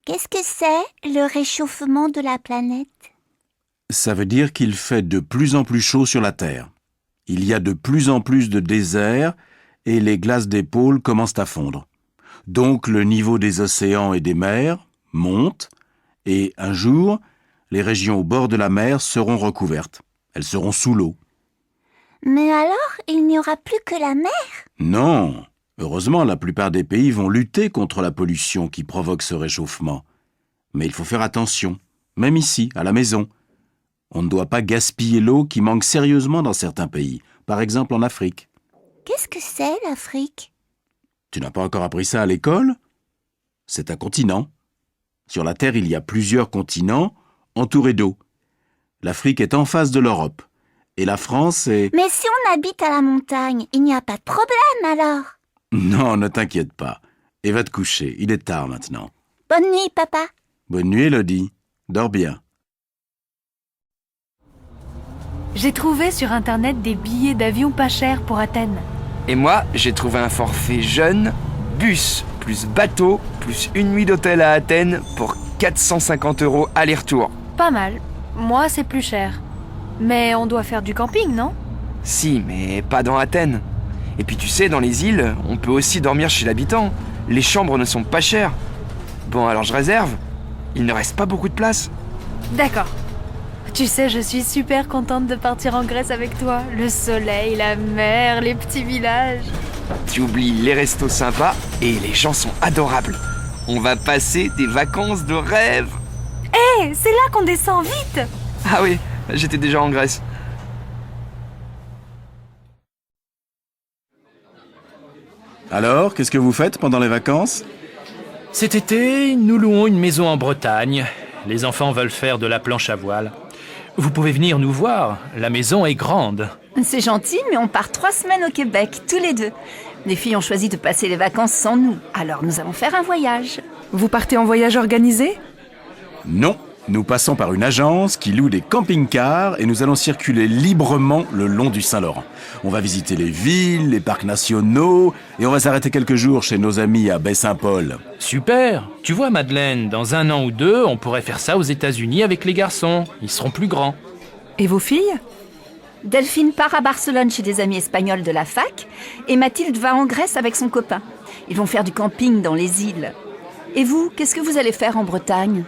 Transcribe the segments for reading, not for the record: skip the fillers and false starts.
Qu'est-ce que c'est, le réchauffement de la planète? Ça veut dire qu'il fait de plus en plus chaud sur la Terre. Il y a de plus en plus de déserts et les glaces des pôles commencent à fondre. Donc le niveau des océans et des mers monte et un jour, les régions au bord de la mer seront recouvertes. Elles seront sous l'eau. Mais alors, il n'y aura plus que la mer? Non! Heureusement, la plupart des pays vont lutter contre la pollution qui provoque ce réchauffement. Mais il faut faire attention, même ici, à la maison. On ne doit pas gaspiller l'eau qui manque sérieusement dans certains pays, par exemple en Afrique. Qu'est-ce que c'est, l'Afrique? Tu n'as pas encore appris ça à l'école? C'est un continent. Sur la Terre, il y a plusieurs continents entourés d'eau. L'Afrique est en face de l'Europe. Et la France est... Mais si on habite à la montagne, il n'y a pas de problème alors? Non, ne t'inquiète pas. Et va te coucher, il est tard maintenant. Bonne nuit, papa. Bonne nuit, Elodie. Dors bien. J'ai trouvé sur Internet des billets d'avion pas chers pour Athènes. Et moi, j'ai trouvé un forfait jeune, bus, plus bateau, plus une nuit d'hôtel à Athènes pour 450 € aller-retour. Pas mal. Moi, c'est plus cher. Mais on doit faire du camping, non? Si, mais pas dans Athènes. Et puis tu sais, dans les îles, on peut aussi dormir chez l'habitant. Les chambres ne sont pas chères. Bon, alors je réserve. Il ne reste pas beaucoup de place. D'accord. Tu sais, je suis super contente de partir en Grèce avec toi. Le soleil, la mer, les petits villages. Tu oublies les restos sympas et les gens sont adorables. On va passer des vacances de rêve. Hé, c'est là qu'on descend, vite! Ah oui, j'étais déjà en Grèce. Alors, qu'est-ce que vous faites pendant les vacances? Cet été, nous louons une maison en Bretagne. Les enfants veulent faire de la planche à voile. Vous pouvez venir nous voir, la maison est grande. C'est gentil, mais on part 3 semaines au Québec, tous les deux. Les filles ont choisi de passer les vacances sans nous, alors nous allons faire un voyage. Vous partez en voyage organisé? Non, nous passons par une agence qui loue des camping-cars et nous allons circuler librement le long du Saint-Laurent. On va visiter les villes, les parcs nationaux et on va s'arrêter quelques jours chez nos amis à Baie-Saint-Paul. Super. Tu vois, Madeleine, dans 1 an ou 2, on pourrait faire ça aux États-Unis avec les garçons. Ils seront plus grands. Et vos filles? Delphine part à Barcelone chez des amis espagnols de la fac et Mathilde va en Grèce avec son copain. Ils vont faire du camping dans les îles. Et vous, qu'est-ce que vous allez faire en Bretagne?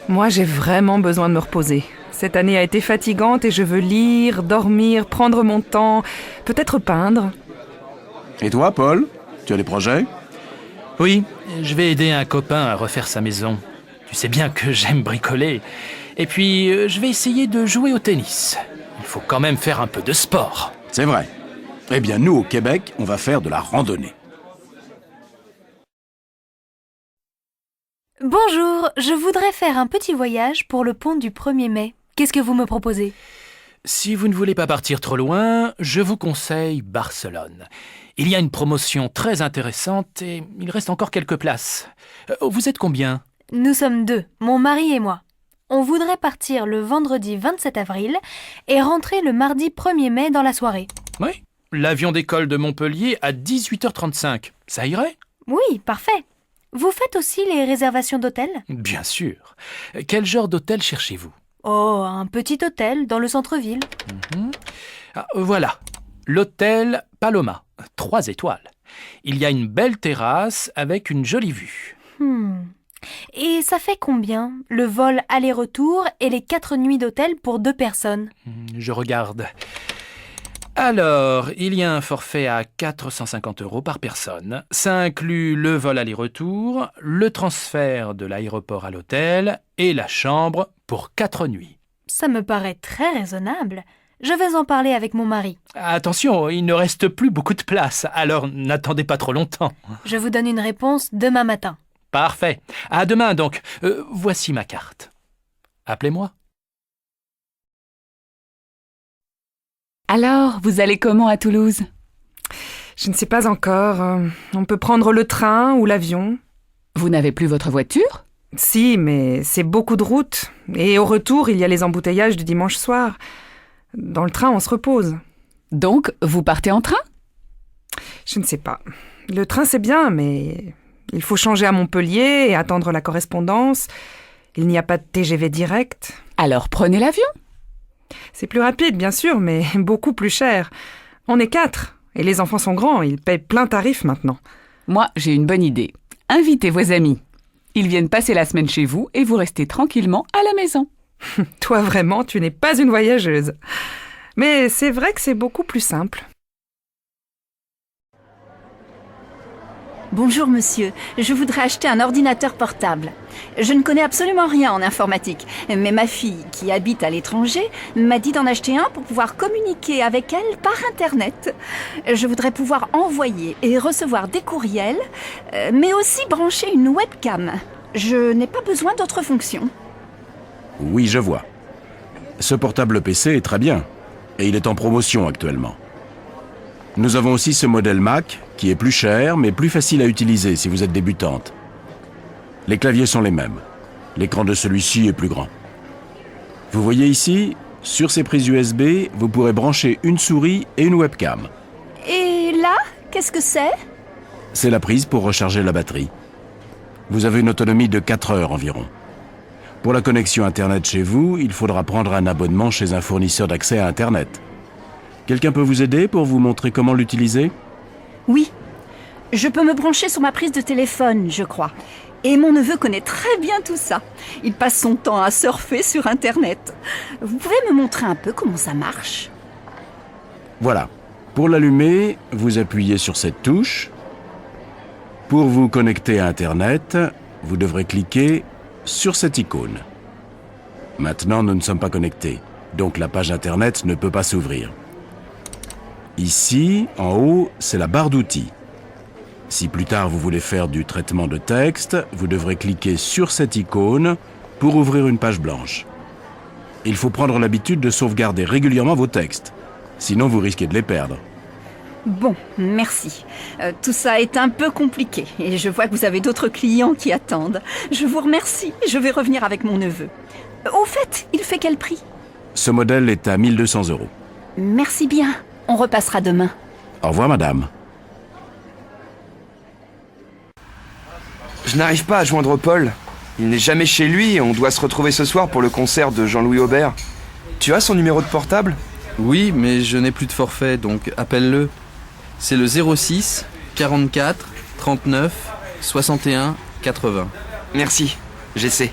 Moi, j'ai vraiment besoin de me reposer. Cette année a été fatigante et je veux lire, dormir, prendre mon temps, peut-être peindre. Et toi, Paul? Tu as des projets? Oui, je vais aider un copain à refaire sa maison. Tu sais bien que j'aime bricoler. Et puis, je vais essayer de jouer au tennis. Il faut quand même faire un peu de sport. C'est vrai. Eh bien, nous, au Québec, on va faire de la randonnée. Bonjour, je voudrais faire un petit voyage pour le pont du 1er mai. Qu'est-ce que vous me proposez? Si vous ne voulez pas partir trop loin, je vous conseille Barcelone. Il y a une promotion très intéressante et il reste encore quelques places. Vous êtes combien? Nous sommes 2, mon mari et moi. On voudrait partir le vendredi 27 avril et rentrer le mardi 1er mai dans la soirée. Oui, l'avion d'école de Montpellier à 18h35. Ça irait? Oui, parfait. Vous faites aussi les réservations d'hôtel? Bien sûr. Quel genre d'hôtel cherchez-vous? Oh, un petit hôtel dans le centre-ville. Voilà, l'hôtel Paloma, 3 étoiles. Il y a une belle terrasse avec une jolie vue. Et ça fait combien, le vol aller-retour et les 4 nuits d'hôtel pour 2 personnes? Je regarde. Alors, il y a un forfait à 450 € par personne. Ça inclut le vol aller-retour, le transfert de l'aéroport à l'hôtel et la chambre pour 4 nuits. Ça me paraît très raisonnable. Je vais en parler avec mon mari. Attention, il ne reste plus beaucoup de place, alors n'attendez pas trop longtemps. Je vous donne une réponse demain matin. Parfait. À demain donc. Voici ma carte. Appelez-moi. Alors, vous allez comment à Toulouse? Je ne sais pas encore. On peut prendre le train ou l'avion. Vous n'avez plus votre voiture? Si, mais c'est beaucoup de route. Et au retour, il y a les embouteillages du dimanche soir. Dans le train, on se repose. Donc, vous partez en train? Je ne sais pas. Le train, c'est bien, mais Il faut changer à Montpellier et attendre la correspondance. Il n'y a pas de TGV direct. Alors prenez l'avion. C'est plus rapide, bien sûr, mais beaucoup plus cher. On est 4, et les enfants sont grands, ils payent plein tarif maintenant. Moi, j'ai une bonne idée. Invitez vos amis. Ils viennent passer la semaine chez vous et vous restez tranquillement à la maison. Toi, vraiment, tu n'es pas une voyageuse. Mais c'est vrai que c'est beaucoup plus simple. Bonjour monsieur, je voudrais acheter un ordinateur portable. Je ne connais absolument rien en informatique, mais ma fille, qui habite à l'étranger, m'a dit d'en acheter un pour pouvoir communiquer avec elle par Internet. Je voudrais pouvoir envoyer et recevoir des courriels, mais aussi brancher une webcam. Je n'ai pas besoin d'autres fonctions. Oui, je vois. Ce portable PC est très bien, et il est en promotion actuellement. Nous avons aussi ce modèle Mac, qui est plus cher, mais plus facile à utiliser si vous êtes débutante. Les claviers sont les mêmes. L'écran de celui-ci est plus grand. Vous voyez ici, sur ces prises USB, vous pourrez brancher une souris et une webcam. Et là, qu'est-ce que c'est ? C'est la prise pour recharger la batterie. Vous avez une autonomie de 4 heures environ. Pour la connexion Internet chez vous, il faudra prendre un abonnement chez un fournisseur d'accès à Internet. Quelqu'un peut vous aider pour vous montrer comment l'utiliser ? Oui, je peux me brancher sur ma prise de téléphone, je crois. Et mon neveu connaît très bien tout ça. Il passe son temps à surfer sur Internet. Vous pouvez me montrer un peu comment ça marche ? Voilà. Pour l'allumer, vous appuyez sur cette touche. Pour vous connecter à Internet, vous devrez cliquer sur cette icône. Maintenant, nous ne sommes pas connectés, donc la page Internet ne peut pas s'ouvrir. Ici, en haut, c'est la barre d'outils. Si plus tard vous voulez faire du traitement de texte, vous devrez cliquer sur cette icône pour ouvrir une page blanche. Il faut prendre l'habitude de sauvegarder régulièrement vos textes, sinon vous risquez de les perdre. Bon, merci. Tout ça est un peu compliqué et je vois que vous avez d'autres clients qui attendent. Je vous remercie, je vais revenir avec mon neveu. Au fait, il fait quel prix ? Ce modèle est à 1 200 €. Merci bien, on repassera demain. Au revoir, madame. Je n'arrive pas à joindre Paul. Il n'est jamais chez lui et on doit se retrouver ce soir pour le concert de Jean-Louis Aubert. Tu as son numéro de portable ? Oui, mais je n'ai plus de forfait, donc appelle-le. C'est le 06 44 39 61 80. Merci, j'essaie.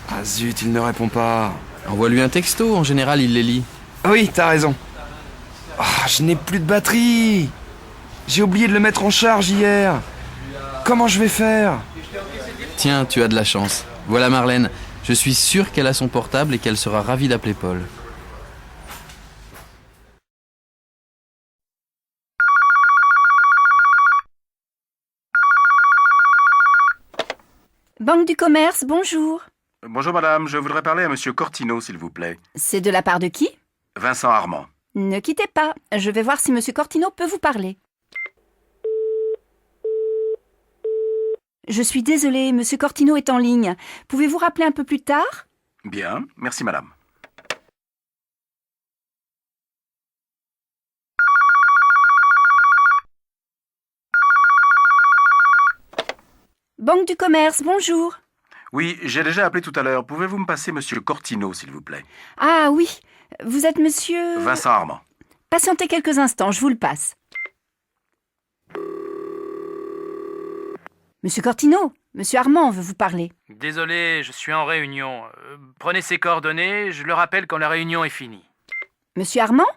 Ah zut, il ne répond pas. Envoie-lui un texto, en général il les lit. Ah oui, t'as raison. Ah, je n'ai plus de batterie. J'ai oublié de le mettre en charge hier. Comment je vais faire ? Tiens, tu as de la chance. Voilà Marlène, je suis sûr qu'elle a son portable et qu'elle sera ravie d'appeler Paul. Banque du commerce, bonjour. Bonjour, madame. Je voudrais parler à monsieur Cortino, s'il vous plaît. C'est de la part de qui ? Vincent Armand. Ne quittez pas, je vais voir si monsieur Cortino peut vous parler. Je suis désolée, monsieur Cortino est en ligne. Pouvez-vous rappeler un peu plus tard ? Bien, merci, madame. Banque du commerce, bonjour. Oui, j'ai déjà appelé tout à l'heure. Pouvez-vous me passer monsieur Cortino, s'il vous plaît ? Ah oui, vous êtes monsieur... Vincent Armand. Patientez quelques instants, je vous le passe. Monsieur Cortino, monsieur Armand veut vous parler. Désolé, je suis en réunion. Prenez ses coordonnées, je le rappelle quand la réunion est finie. Monsieur Armand ?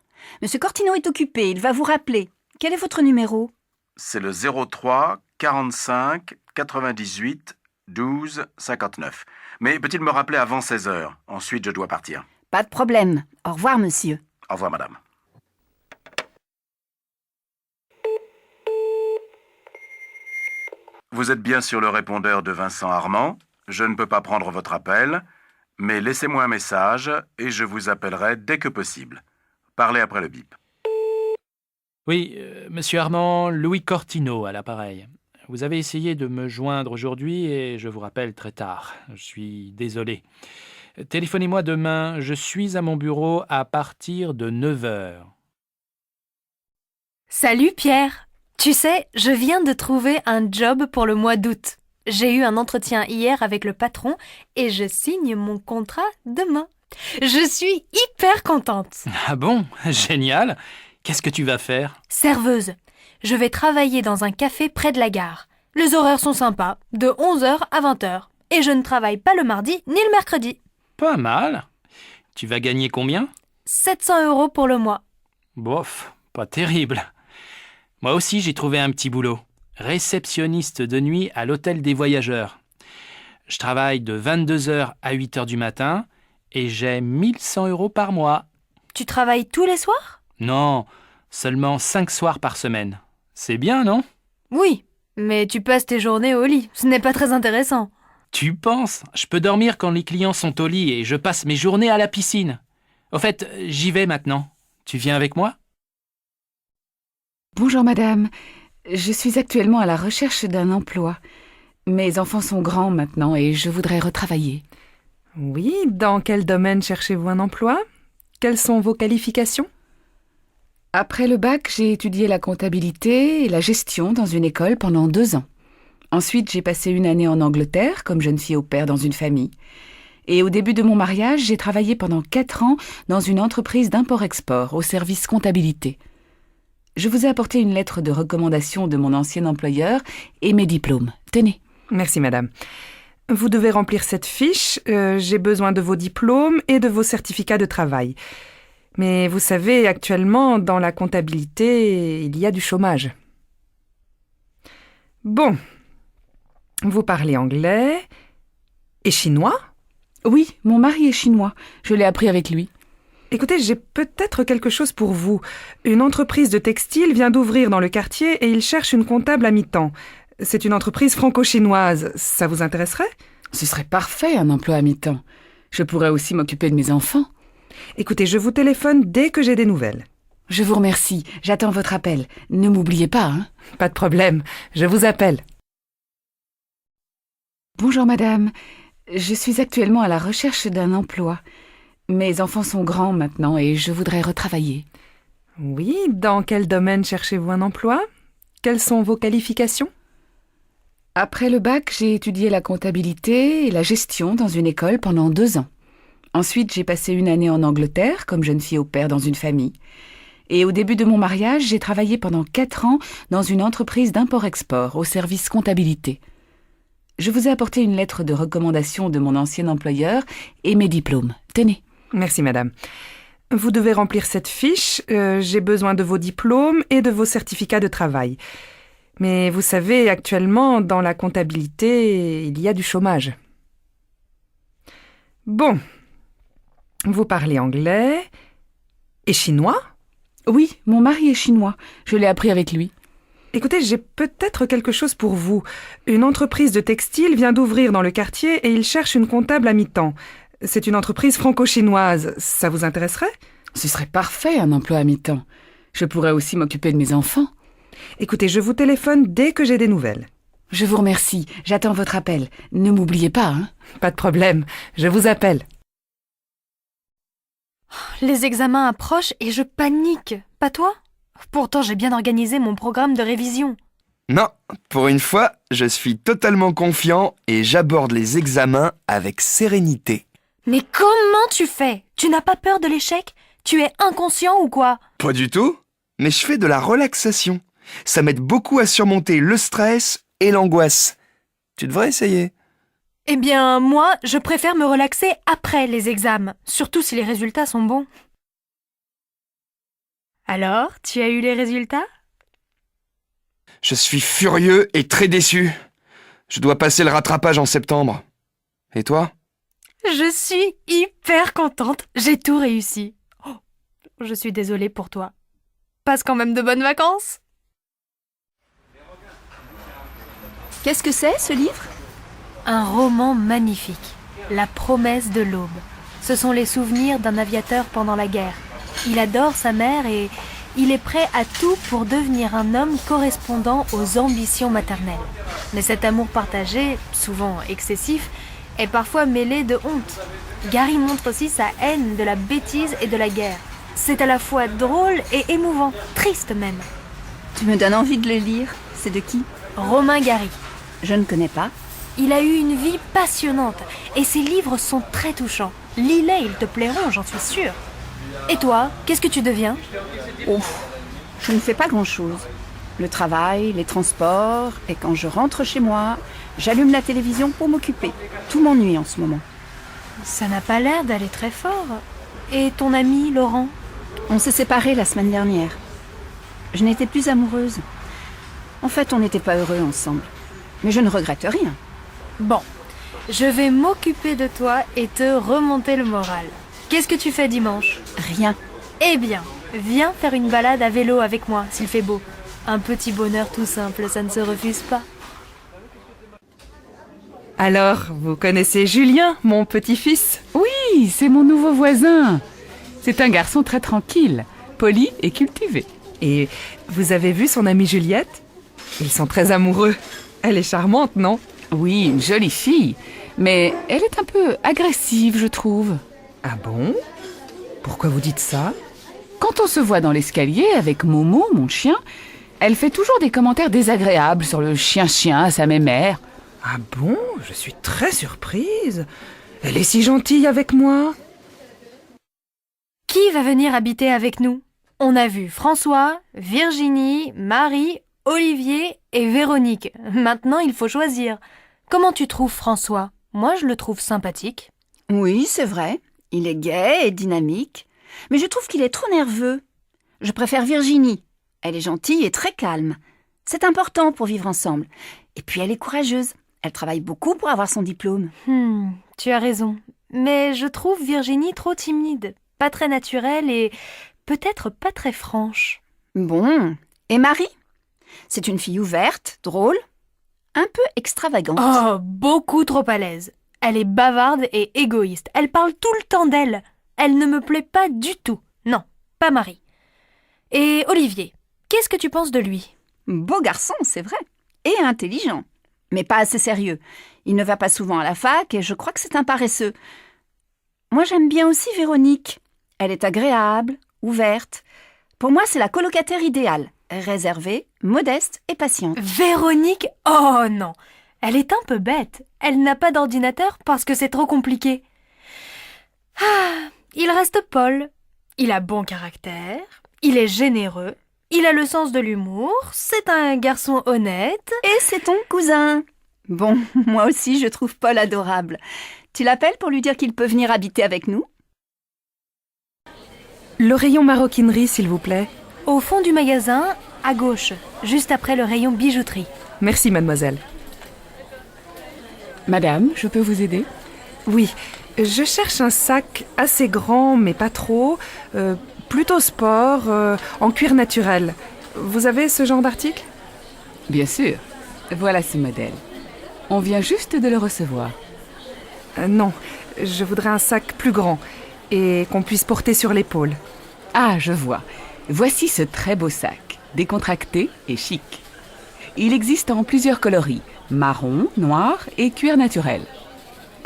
Monsieur Cortino est occupé, il va vous rappeler. Quel est votre numéro ? C'est le 03 45 98 12 59. Mais peut-il me rappeler avant 16 heures ? Ensuite, je dois partir. Pas de problème. Au revoir, monsieur. Au revoir, madame. Vous êtes bien sur le répondeur de Vincent Armand. Je ne peux pas prendre votre appel, mais laissez-moi un message et je vous appellerai dès que possible. Parlez après le bip. Oui, monsieur Armand, Louis Cortino à l'appareil. Vous avez essayé de me joindre aujourd'hui et je vous rappelle très tard. Je suis désolé. Téléphonez-moi demain, je suis à mon bureau à partir de 9 h. Salut Pierre. Tu sais, je viens de trouver un job pour le mois d'août. J'ai eu un entretien hier avec le patron et je signe mon contrat demain. Je suis hyper contente. Ah bon? Génial! Qu'est-ce que tu vas faire? Serveuse. Je vais travailler dans un café près de la gare. Les horaires sont sympas, de 11h à 20h. Et je ne travaille pas le mardi ni le mercredi. Pas mal. Tu vas gagner combien? 700 € pour le mois. Bof, pas terrible. Moi aussi, j'ai trouvé un petit boulot. Réceptionniste de nuit à l'hôtel des voyageurs. Je travaille de 22h à 8h du matin et j'ai 1100 € par mois. Tu travailles tous les soirs? Non, seulement 5 soirs par semaine. C'est bien, non? Oui, mais tu passes tes journées au lit. Ce n'est pas très intéressant. Tu penses? Je peux dormir quand les clients sont au lit et je passe mes journées à la piscine. Au fait, j'y vais maintenant. Tu viens avec moi? Bonjour madame, je suis actuellement à la recherche d'un emploi. Mes enfants sont grands maintenant et je voudrais retravailler. Oui, dans quel domaine cherchez-vous un emploi? Quelles sont vos qualifications? Après le bac, j'ai étudié la comptabilité et la gestion dans une école pendant 2 ans. Ensuite, j'ai passé une année en Angleterre comme jeune fille au pair dans une famille. Et au début de mon mariage, j'ai travaillé pendant 4 ans dans une entreprise d'import-export au service comptabilité. Je vous ai apporté une lettre de recommandation de mon ancien employeur et mes diplômes. Tenez. Merci madame. Vous devez remplir cette fiche. J'ai besoin de vos diplômes et de vos certificats de travail. Mais vous savez, actuellement, dans la comptabilité, il y a du chômage. Bon. Vous parlez anglais et chinois? Oui, mon mari est chinois. Je l'ai appris avec lui. Écoutez, j'ai peut-être quelque chose pour vous. Une entreprise de textile vient d'ouvrir dans le quartier et il cherche une comptable à mi-temps. C'est une entreprise franco-chinoise. Ça vous intéresserait? Ce serait parfait, un emploi à mi-temps. Je pourrais aussi m'occuper de mes enfants. Écoutez, je vous téléphone dès que j'ai des nouvelles. Je vous remercie. J'attends votre appel. Ne m'oubliez pas, hein? Pas de problème. Je vous appelle. Bonjour madame. Je suis actuellement à la recherche d'un emploi. Mes enfants sont grands maintenant et je voudrais retravailler. Oui, dans quel domaine cherchez-vous un emploi? Quelles sont vos qualifications? Après le bac, j'ai étudié la comptabilité et la gestion dans une école pendant 2 ans. Ensuite, j'ai passé une année en Angleterre comme jeune fille au pair dans une famille. Et au début de mon mariage, j'ai travaillé pendant 4 ans dans une entreprise d'import-export au service comptabilité. Je vous ai apporté une lettre de recommandation de mon ancien employeur et mes diplômes. Tenez. Merci madame. Vous devez remplir cette fiche. J'ai besoin de vos diplômes et de vos certificats de travail. Mais vous savez, actuellement, dans la comptabilité, il y a du chômage. Bon. Vous parlez anglais et chinois? Oui, mon mari est chinois. Je l'ai appris avec lui. Écoutez, j'ai peut-être quelque chose pour vous. Une entreprise de textile vient d'ouvrir dans le quartier et il cherche une comptable à mi-temps. C'est une entreprise franco-chinoise. Ça vous intéresserait? Ce serait parfait, un emploi à mi-temps. Je pourrais aussi m'occuper de mes enfants. Écoutez, je vous téléphone dès que j'ai des nouvelles. Je vous remercie. J'attends votre appel. Ne m'oubliez pas, hein? Pas de problème. Je vous appelle. Les examens approchent et je panique. Pas toi? Pourtant, j'ai bien organisé mon programme de révision. Non, pour une fois, je suis totalement confiant et j'aborde les examens avec sérénité. Mais comment tu fais? Tu n'as pas peur de l'échec? Tu es inconscient ou quoi? Pas du tout, mais je fais de la relaxation. Ça m'aide beaucoup à surmonter le stress et l'angoisse. Tu devrais essayer. Eh bien, moi, je préfère me relaxer après les examens, surtout si les résultats sont bons. Alors, tu as eu les résultats? Je suis furieux et très déçu. Je dois passer le rattrapage en septembre. Et toi? Je suis hyper contente. J'ai tout réussi. Oh, je suis désolée pour toi. Passe quand même de bonnes vacances. Qu'est-ce que c'est, ce livre? Un roman magnifique. La promesse de l'aube. Ce sont les souvenirs d'un aviateur pendant la guerre. Il adore sa mère et il est prêt à tout pour devenir un homme correspondant aux ambitions maternelles. Mais cet amour partagé, souvent excessif, est parfois mêlé de honte. Gary montre aussi sa haine de la bêtise et de la guerre. C'est à la fois drôle et émouvant, triste même. Tu me donnes envie de le lire. C'est de qui? Romain Gary. Je ne connais pas. Il a eu une vie passionnante et ses livres sont très touchants. Lis-les, ils te plairont, j'en suis sûre. Et toi, qu'est-ce que tu deviens? Oh, je ne fais pas grand-chose. Le travail, les transports, et quand je rentre chez moi, j'allume la télévision pour m'occuper. Tout m'ennuie en ce moment. Ça n'a pas l'air d'aller très fort. Et ton ami, Laurent? On s'est séparés la semaine dernière. Je n'étais plus amoureuse. En fait, on n'était pas heureux ensemble. Mais je ne regrette rien. Bon, je vais m'occuper de toi et te remonter le moral. Qu'est-ce que tu fais dimanche? Rien. Eh bien, viens faire une balade à vélo avec moi, s'il fait beau. Un petit bonheur tout simple, ça ne se refuse pas. Alors, vous connaissez Julien, mon petit-fils? Oui, c'est mon nouveau voisin. C'est un garçon très tranquille, poli et cultivé. Et vous avez vu son amie Juliette? Ils sont très amoureux. Elle est charmante, non? Oui, une jolie fille, mais elle est un peu agressive, je trouve. Ah bon? Pourquoi vous dites ça? Quand on se voit dans l'escalier avec Momo, mon chien, elle fait toujours des commentaires désagréables sur le chien à sa mémère. Ah bon? Je suis très surprise. Elle est si gentille avec moi. Qui va venir habiter avec nous? On a vu François, Virginie, Marie, Olivier et Véronique. Maintenant, il faut choisir. Comment tu trouves François? Moi, je le trouve sympathique. Oui, c'est vrai. Il est gai et dynamique. Mais je trouve qu'il est trop nerveux. Je préfère Virginie. Elle est gentille et très calme. C'est important pour vivre ensemble. Et puis elle est courageuse. Elle travaille beaucoup pour avoir son diplôme. Tu as raison. Mais je trouve Virginie trop timide, pas très naturelle et peut-être pas très franche. Bon. Et Marie? C'est une fille ouverte, drôle, un peu extravagante. Oh, beaucoup trop à l'aise. Elle est bavarde et égoïste. Elle parle tout le temps d'elle. Elle ne me plaît pas du tout. Non, pas Marie. Et Olivier, qu'est-ce que tu penses de lui? Beau garçon, c'est vrai. Et intelligent. Mais pas assez sérieux. Il ne va pas souvent à la fac et je crois que c'est un paresseux. Moi, j'aime bien aussi Véronique. Elle est agréable, ouverte. Pour moi, c'est la colocataire idéale. Réservée, modeste et patiente. Véronique? Oh non! Elle est un peu bête. Elle n'a pas d'ordinateur parce que c'est trop compliqué. Ah, il reste Paul. Il a bon caractère, il est généreux, il a le sens de l'humour, c'est un garçon honnête. Et c'est ton cousin. Bon, moi aussi, je trouve Paul adorable. Tu l'appelles pour lui dire qu'il peut venir habiter avec nous? Le rayon maroquinerie, s'il vous plaît. Au fond du magasin, à gauche, juste après le rayon bijouterie. Merci, mademoiselle. Madame, je peux vous aider? Oui, je cherche un sac assez grand, mais pas trop, plutôt sport, en cuir naturel. Vous avez ce genre d'article? Bien sûr. Voilà ce modèle. On vient juste de le recevoir. Non, je voudrais un sac plus grand et qu'on puisse porter sur l'épaule. Ah, je vois. Voici ce très beau sac, décontracté et chic. Il existe en plusieurs coloris, marron, noir et cuir naturel.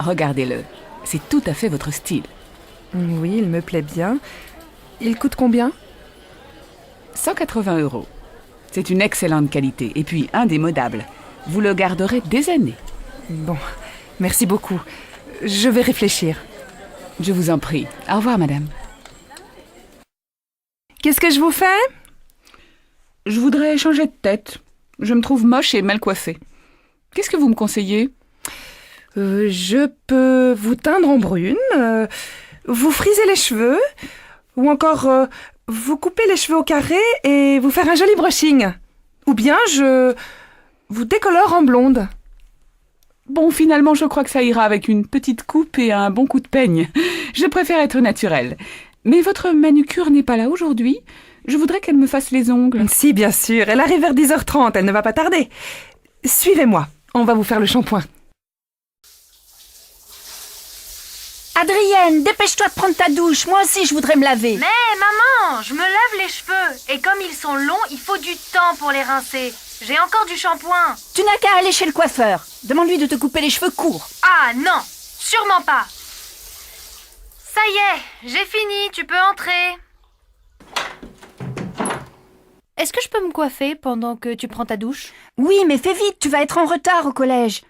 Regardez-le, c'est tout à fait votre style. Oui, il me plaît bien. Il coûte combien? 180 €. C'est une excellente qualité et puis indémodable. Vous le garderez des années. Bon, merci beaucoup. Je vais réfléchir. Je vous en prie. Au revoir, madame. Qu'est-ce que je vous fais? Je voudrais changer de tête. Je me trouve moche et mal coiffée. Qu'est-ce que vous me conseillez? Je peux vous teindre en brune, vous friser les cheveux, ou encore vous couper les cheveux au carré et vous faire un joli brushing. Ou bien je vous décolore en blonde. Bon, finalement, je crois que ça ira avec une petite coupe et un bon coup de peigne. Je préfère être naturelle. Mais votre manucure n'est pas là aujourd'hui. Je voudrais qu'elle me fasse les ongles. Si, bien sûr. Elle arrive vers 10h30. Elle ne va pas tarder. Suivez-moi. On va vous faire le shampoing. Adrienne, dépêche-toi de prendre ta douche. Moi aussi, je voudrais me laver. Mais maman, je me lave les cheveux. Et comme ils sont longs, il faut du temps pour les rincer. J'ai encore du shampoing. Tu n'as qu'à aller chez le coiffeur. Demande-lui de te couper les cheveux courts. Ah non, sûrement pas. Ça y est, j'ai fini, tu peux entrer. Est-ce que je peux me coiffer pendant que tu prends ta douche? Oui, mais fais vite, tu vas être en retard au collège.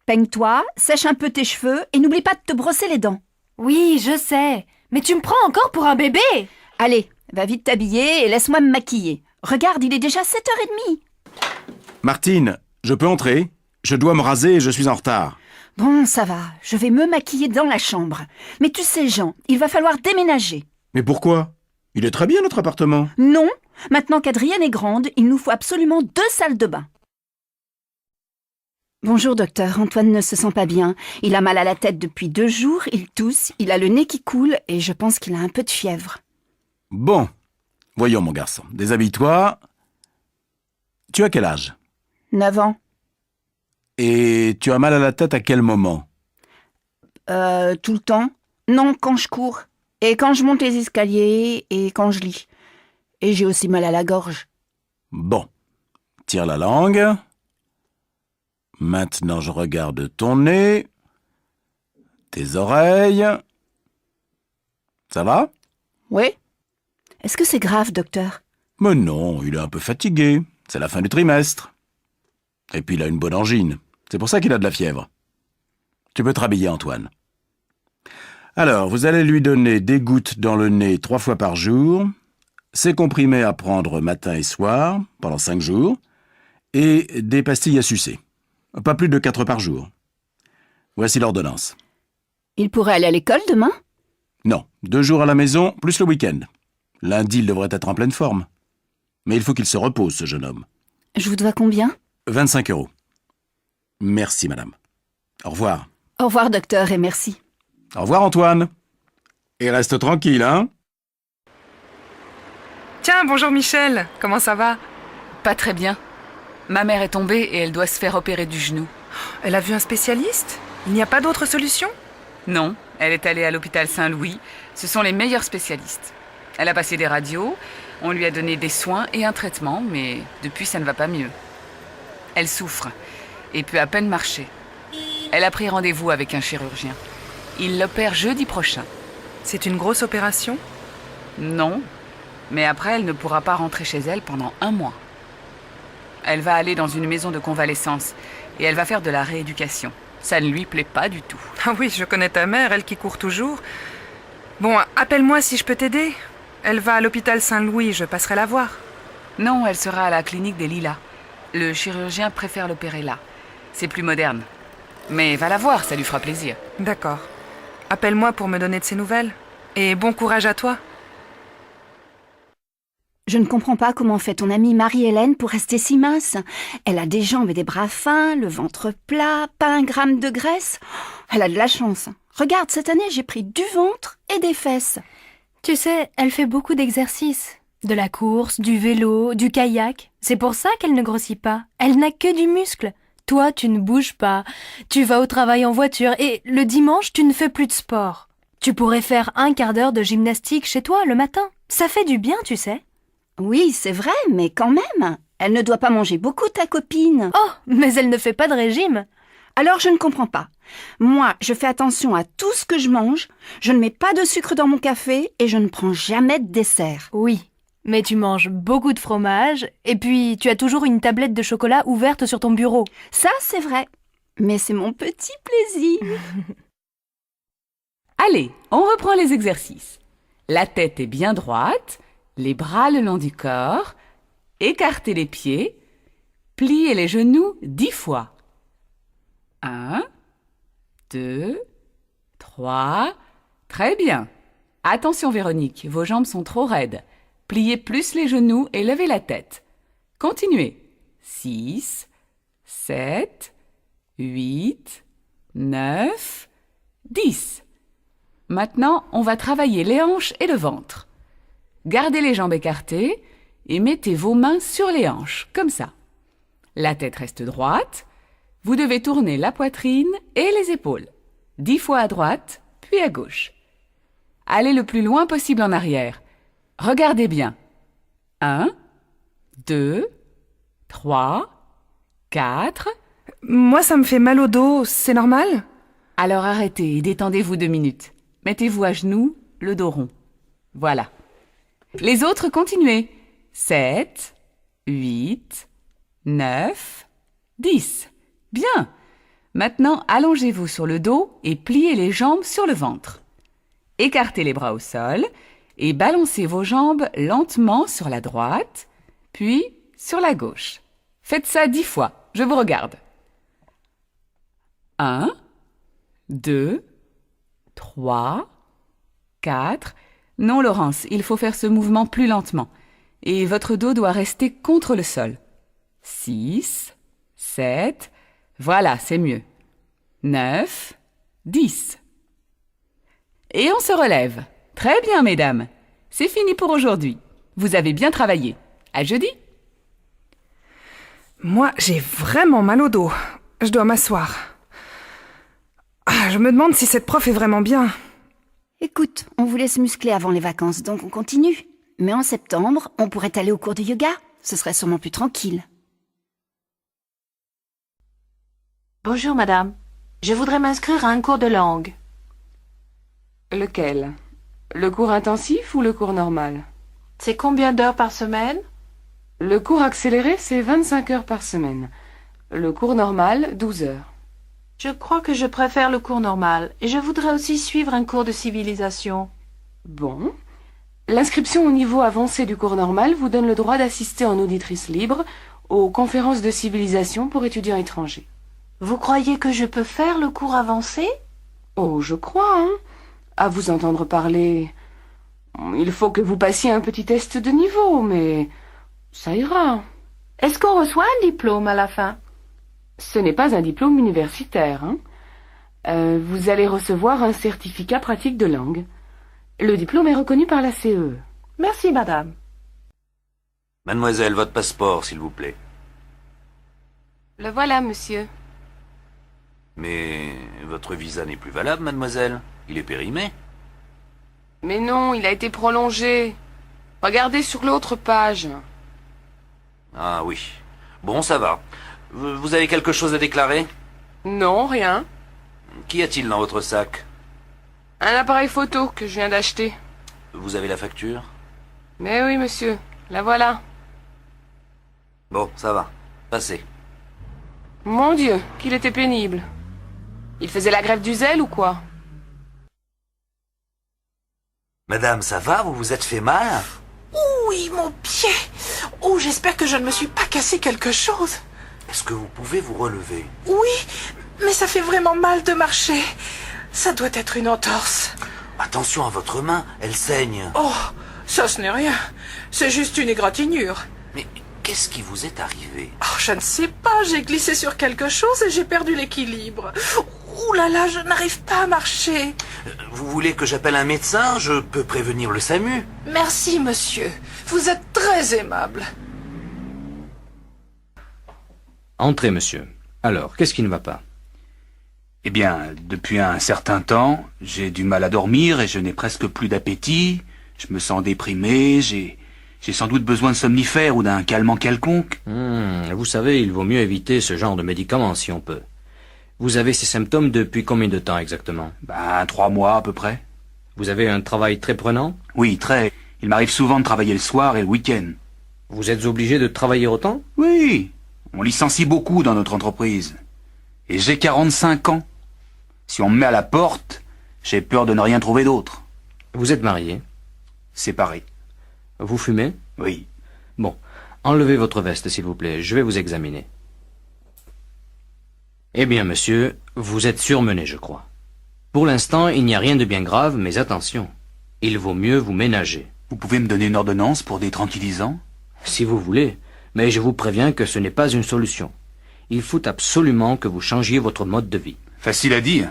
Peigne-toi, sèche un peu tes cheveux et n'oublie pas de te brosser les dents. Oui, je sais. Mais tu me prends encore pour un bébé? Allez, va vite t'habiller et laisse-moi me maquiller. Regarde, il est déjà 7h30. Martine, je peux entrer? Je dois me raser et je suis en retard. Bon, ça va, je vais me maquiller dans la chambre. Mais tu sais, Jean, il va falloir déménager. Mais pourquoi? Il est très bien notre appartement. Non, maintenant qu'Adrienne est grande, il nous faut absolument 2 salles de bain. Bonjour docteur, Antoine ne se sent pas bien. Il a mal à la tête depuis 2 jours, il tousse, il a le nez qui coule et je pense qu'il a un peu de fièvre. Bon, voyons mon garçon, déshabille-toi. Tu as quel âge? 9 ans. Et tu as mal à la tête à quel moment? Tout le temps. Non, quand je cours. Et quand je monte les escaliers et quand je lis. Et j'ai aussi mal à la gorge. Bon, tire la langue. Maintenant, je regarde ton nez, tes oreilles. Ça va? Oui. Est-ce que c'est grave, docteur? Mais non, il est un peu fatigué. C'est la fin du trimestre. Et puis il a une bonne angine. C'est pour ça qu'il a de la fièvre. Tu peux te rhabiller, Antoine. Alors, vous allez lui donner des gouttes dans le nez 3 fois par jour, ces comprimés à prendre matin et soir, pendant 5 jours, et des pastilles à sucer. Pas plus de 4 par jour. Voici l'ordonnance. Il pourrait aller à l'école demain? Non, 2 jours à la maison, plus le week-end. Lundi, il devrait être en pleine forme. Mais il faut qu'il se repose, ce jeune homme. Je vous dois combien? 25 €. Merci, madame. Au revoir. Au revoir, docteur, et merci. Au revoir, Antoine. Et reste tranquille, hein? Tiens, bonjour Michel, comment ça va? Pas très bien. Ma mère est tombée et elle doit se faire opérer du genou. Elle a vu un spécialiste? Il n'y a pas d'autre solution? Non, elle est allée à l'hôpital Saint-Louis. Ce sont les meilleurs spécialistes. Elle a passé des radios, on lui a donné des soins et un traitement, mais depuis ça ne va pas mieux. Elle souffre et peut à peine marcher. Elle a pris rendez-vous avec un chirurgien. Il l'opère jeudi prochain. C'est une grosse opération? Non, mais après elle ne pourra pas rentrer chez elle pendant 1 mois. Elle va aller dans une maison de convalescence et elle va faire de la rééducation. Ça ne lui plaît pas du tout. Ah oui, je connais ta mère, elle qui court toujours. Bon, appelle-moi si je peux t'aider. Elle va à l'hôpital Saint-Louis, je passerai la voir. Non, elle sera à la clinique des Lilas. Le chirurgien préfère l'opérer là. C'est plus moderne. Mais va la voir, ça lui fera plaisir. D'accord. Appelle-moi pour me donner de ses nouvelles. Et bon courage à toi. Je ne comprends pas comment fait ton amie Marie-Hélène pour rester si mince. Elle a des jambes et des bras fins, le ventre plat, pas 1 gramme de graisse. Elle a de la chance. Regarde, cette année, j'ai pris du ventre et des fesses. Tu sais, elle fait beaucoup d'exercices. De la course, du vélo, du kayak. C'est pour ça qu'elle ne grossit pas. Elle n'a que du muscle. Toi, tu ne bouges pas. Tu vas au travail en voiture et le dimanche, tu ne fais plus de sport. Tu pourrais faire 1 quart d'heure de gymnastique chez toi le matin. Ça fait du bien, tu sais. Oui, c'est vrai, mais quand même. Elle ne doit pas manger beaucoup, ta copine. Oh, mais elle ne fait pas de régime. Alors je ne comprends pas. Moi, je fais attention à tout ce que je mange, je ne mets pas de sucre dans mon café et je ne prends jamais de dessert. Oui, mais tu manges beaucoup de fromage et puis tu as toujours une tablette de chocolat ouverte sur ton bureau. Ça, c'est vrai. Mais c'est mon petit plaisir. Allez, on reprend les exercices. La tête est bien droite, les bras le long du corps, écartez les pieds, pliez les genoux 10 fois. 1, 2, 3, très bien. Attention Véronique, vos jambes sont trop raides. Pliez plus les genoux et levez la tête. Continuez. 6, 7, 8, 9, 10. Maintenant, on va travailler les hanches et le ventre. Gardez les jambes écartées et mettez vos mains sur les hanches, comme ça. La tête reste droite. Vous devez tourner la poitrine et les épaules. 10 fois à droite, puis à gauche. Allez le plus loin possible en arrière. Regardez bien. 1, 2, 3, 4. Moi, ça me fait mal au dos, c'est normal? Alors arrêtez et détendez-vous 2 minutes. Mettez-vous à genoux, le dos rond. Voilà. Les autres, continuez. 7, 8, 9, 10. Bien. Maintenant, allongez-vous sur le dos et pliez les jambes sur le ventre. Écartez les bras au sol et balancez vos jambes lentement sur la droite, puis sur la gauche. Faites ça 10 fois. Je vous regarde. 1, 2, 3, 4. Non, Laurence, il faut faire ce mouvement plus lentement. Et votre dos doit rester contre le sol. 6, 7. Voilà, c'est mieux. 9, 10. Et on se relève. Très bien, mesdames. C'est fini pour aujourd'hui. Vous avez bien travaillé. À jeudi. Moi, j'ai vraiment mal au dos. Je dois m'asseoir. Je me demande si cette prof est vraiment bien. Écoute, on vous laisse muscler avant les vacances, donc on continue. Mais en septembre, on pourrait aller au cours de yoga. Ce serait sûrement plus tranquille. Bonjour madame. Je voudrais m'inscrire à un cours de langue. Lequel? Le cours intensif ou le cours normal? C'est combien d'heures par semaine? Le cours accéléré, c'est 25 heures par semaine. Le cours normal, 12 heures. Je crois que je préfère le cours normal et je voudrais aussi suivre un cours de civilisation. Bon. L'inscription au niveau avancé du cours normal vous donne le droit d'assister en auditrice libre aux conférences de civilisation pour étudiants étrangers. Vous croyez que je peux faire le cours avancé? Oh, je crois, hein. À vous entendre parler, il faut que vous passiez un petit test de niveau, mais ça ira. Est-ce qu'on reçoit un diplôme à la fin? Ce n'est pas un diplôme universitaire, hein. Vous allez recevoir un certificat pratique de langue. Le diplôme est reconnu par la CE. Merci, madame. Mademoiselle, votre passeport, s'il vous plaît. Le voilà, monsieur. Mais votre visa n'est plus valable, mademoiselle. Il est périmé. Mais non, il a été prolongé. Regardez sur l'autre page. Ah oui. Bon, ça va. Vous avez quelque chose à déclarer? Non, rien. Qu'y a-t-il dans votre sac? Un appareil photo que je viens d'acheter. Vous avez la facture? Mais oui, monsieur. La voilà. Bon, ça va. Passez. Mon Dieu, qu'il était pénible. Il faisait la grève du zèle ou quoi? Madame, ça va? Vous vous êtes fait mal? Oui, mon pied. Oh, j'espère que je ne me suis pas cassé quelque chose. Est-ce que vous pouvez vous relever? Oui, mais ça fait vraiment mal de marcher. Ça doit être une entorse. Attention à votre main, elle saigne. Oh, ça ce n'est rien. C'est juste une égratignure. Mais qu'est-ce qui vous est arrivé? Oh, je ne sais pas, j'ai glissé sur quelque chose et j'ai perdu l'équilibre. Ouh là là, je n'arrive pas à marcher. Vous voulez que j'appelle un médecin? Je peux prévenir le SAMU. Merci, monsieur. Vous êtes très aimable. Entrez, monsieur. Alors, qu'est-ce qui ne va pas? Eh bien, depuis un certain temps, j'ai du mal à dormir et je n'ai presque plus d'appétit. Je me sens déprimé, j'ai sans doute besoin de somnifères ou d'un calmant quelconque. Vous savez, il vaut mieux éviter ce genre de médicaments si on peut. Vous avez ces symptômes depuis combien de temps exactement? 3 mois à peu près. Vous avez un travail très prenant? Oui, très. Il m'arrive souvent de travailler le soir et le week-end. Vous êtes obligé de travailler autant? Oui. On licencie beaucoup dans notre entreprise. Et j'ai 45 ans. Si on me met à la porte, j'ai peur de ne rien trouver d'autre. Vous êtes marié? Séparé. Vous fumez? Oui. Bon, enlevez votre veste, s'il vous plaît. Je vais vous examiner. Eh bien, monsieur, vous êtes surmené, je crois. Pour l'instant, il n'y a rien de bien grave, mais attention. Il vaut mieux vous ménager. Vous pouvez me donner une ordonnance pour des tranquillisants? Si vous voulez, mais je vous préviens que ce n'est pas une solution. Il faut absolument que vous changiez votre mode de vie. Facile à dire.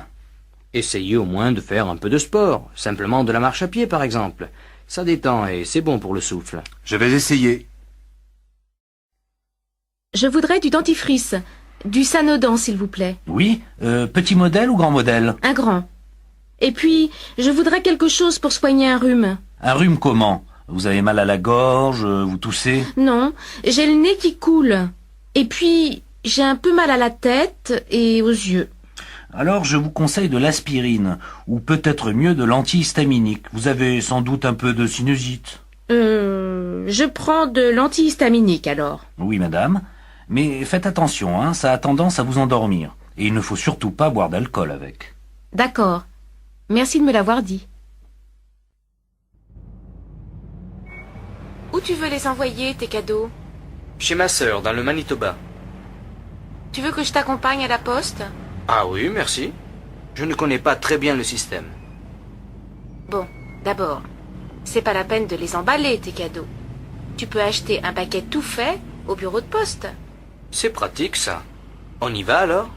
Essayez au moins de faire un peu de sport, simplement de la marche à pied par exemple. Ça détend et c'est bon pour le souffle. Je vais essayer. Je voudrais du dentifrice, du Sanodan s'il vous plaît. Oui, petit modèle ou grand modèle? Un grand. Et puis, je voudrais quelque chose pour soigner un rhume. Un rhume comment? Vous avez mal à la gorge, vous toussez? Non, j'ai le nez qui coule. Et puis, j'ai un peu mal à la tête et aux yeux. Alors je vous conseille de l'aspirine, ou peut-être mieux de l'antihistaminique. Vous avez sans doute un peu de sinusite. Je prends de l'antihistaminique alors. Oui, madame. Mais faites attention, hein, ça a tendance à vous endormir. Et il ne faut surtout pas boire d'alcool avec. D'accord. Merci de me l'avoir dit. Où tu veux les envoyer, tes cadeaux? Chez ma sœur, dans le Manitoba. Tu veux que je t'accompagne à la poste? Ah oui, merci. Je ne connais pas très bien le système. Bon, d'abord, c'est pas la peine de les emballer, tes cadeaux. Tu peux acheter un paquet tout fait au bureau de poste. C'est pratique, ça. On y va alors?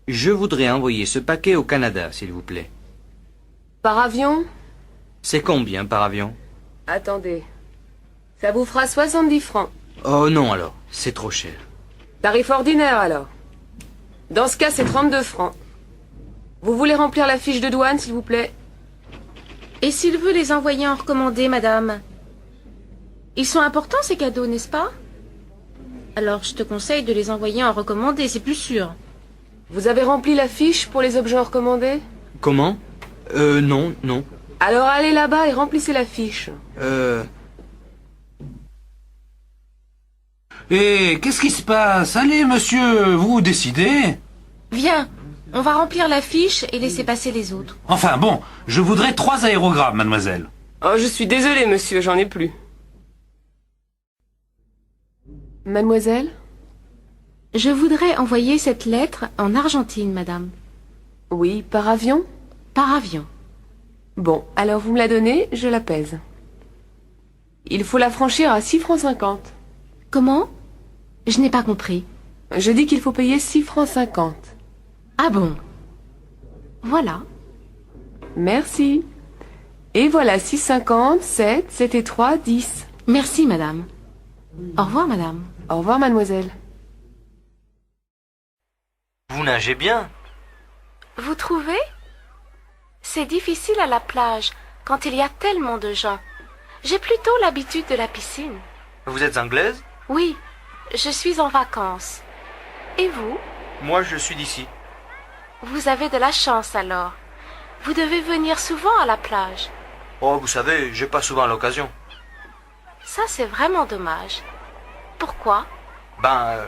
Je voudrais envoyer ce paquet au Canada, s'il vous plaît. Par avion? C'est combien par avion? Attendez. Ça vous fera 70 francs. Oh non alors, c'est trop cher. Tarif ordinaire alors. Dans ce cas, c'est 32 francs. Vous voulez remplir la fiche de douane, s'il vous plaît? Et s'il veut les envoyer en recommandé, madame? Ils sont importants, ces cadeaux, n'est-ce pas? Alors, je te conseille de les envoyer en recommandé, c'est plus sûr. Vous avez rempli la fiche pour les objets recommandés? Comment? Non. Alors allez là-bas et remplissez la fiche. Et qu'est-ce qui se passe? Allez, monsieur, vous décidez. Viens, on va remplir la fiche et laisser passer les autres. Enfin bon, je voudrais 3 aérogrammes, mademoiselle. Oh, je suis désolée, monsieur, j'en ai plus. Mademoiselle? Je voudrais envoyer cette lettre en Argentine, madame. Oui, par avion? Par avion. Bon, alors vous me la donnez, je la pèse. Il faut la franchir à 6 francs 50. Comment? Je n'ai pas compris. Je dis qu'il faut payer 6 francs 50. Ah bon? Voilà. Merci. Et voilà, 6,50, 7, 7 et 3, 10. Merci, madame. Au revoir, madame. Au revoir, mademoiselle. Vous nagez bien. Vous trouvez? C'est difficile à la plage quand il y a tellement de gens. J'ai plutôt l'habitude de la piscine. Vous êtes anglaise? Oui, je suis en vacances. Et vous? Moi, je suis d'ici. Vous avez de la chance alors. Vous devez venir souvent à la plage. Oh, vous savez, j'ai pas souvent l'occasion. Ça, c'est vraiment dommage. Pourquoi?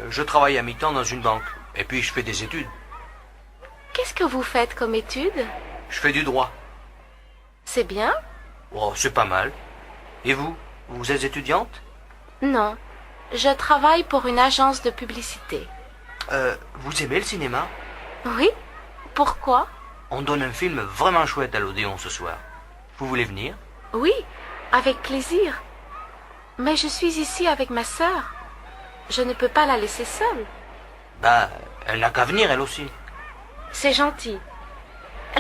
Je travaille à mi-temps dans une banque. Et puis, je fais des études. Qu'est-ce que vous faites comme études? Je fais du droit. C'est bien? Oh, c'est pas mal. Et vous? Vous êtes étudiante? Non. Je travaille pour une agence de publicité. Vous aimez le cinéma? Oui? Pourquoi? On donne un film vraiment chouette à l'Odéon ce soir. Vous voulez venir? Oui, avec plaisir. Mais je suis ici avec ma sœur. Je ne peux pas la laisser seule. Elle n'a qu'à venir, elle aussi. C'est gentil.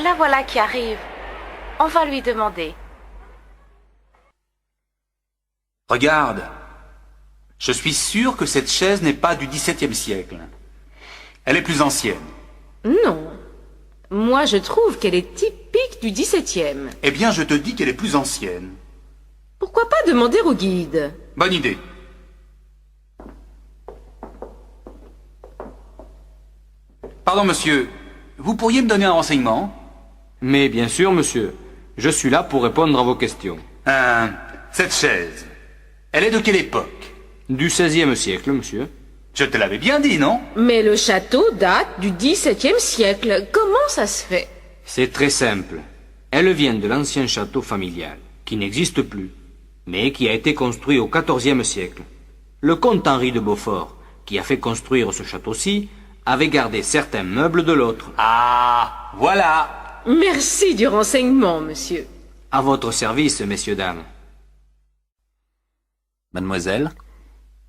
La voilà qui arrive. On va lui demander. Regarde. Je suis sûr que cette chaise n'est pas du XVIIe siècle. Elle est plus ancienne. Non. Moi, je trouve qu'elle est typique du XVIIe. Eh bien, je te dis qu'elle est plus ancienne. Pourquoi pas demander au guide? Bonne idée. Pardon, monsieur. Vous pourriez me donner un renseignement? Mais bien sûr, monsieur. Je suis là pour répondre à vos questions. Cette chaise, elle est de quelle époque? Du XVIe siècle, monsieur. Je te l'avais bien dit, non? Mais le château date du XVIIe siècle. Comment ça se fait? C'est très simple. Elle vient de l'ancien château familial, qui n'existe plus, mais qui a été construit au XIVe siècle. Le comte Henri de Beaufort, qui a fait construire ce château-ci, avait gardé certains meubles de l'autre. Ah, voilà. Merci du renseignement, monsieur. À votre service, messieurs, dames. Mademoiselle?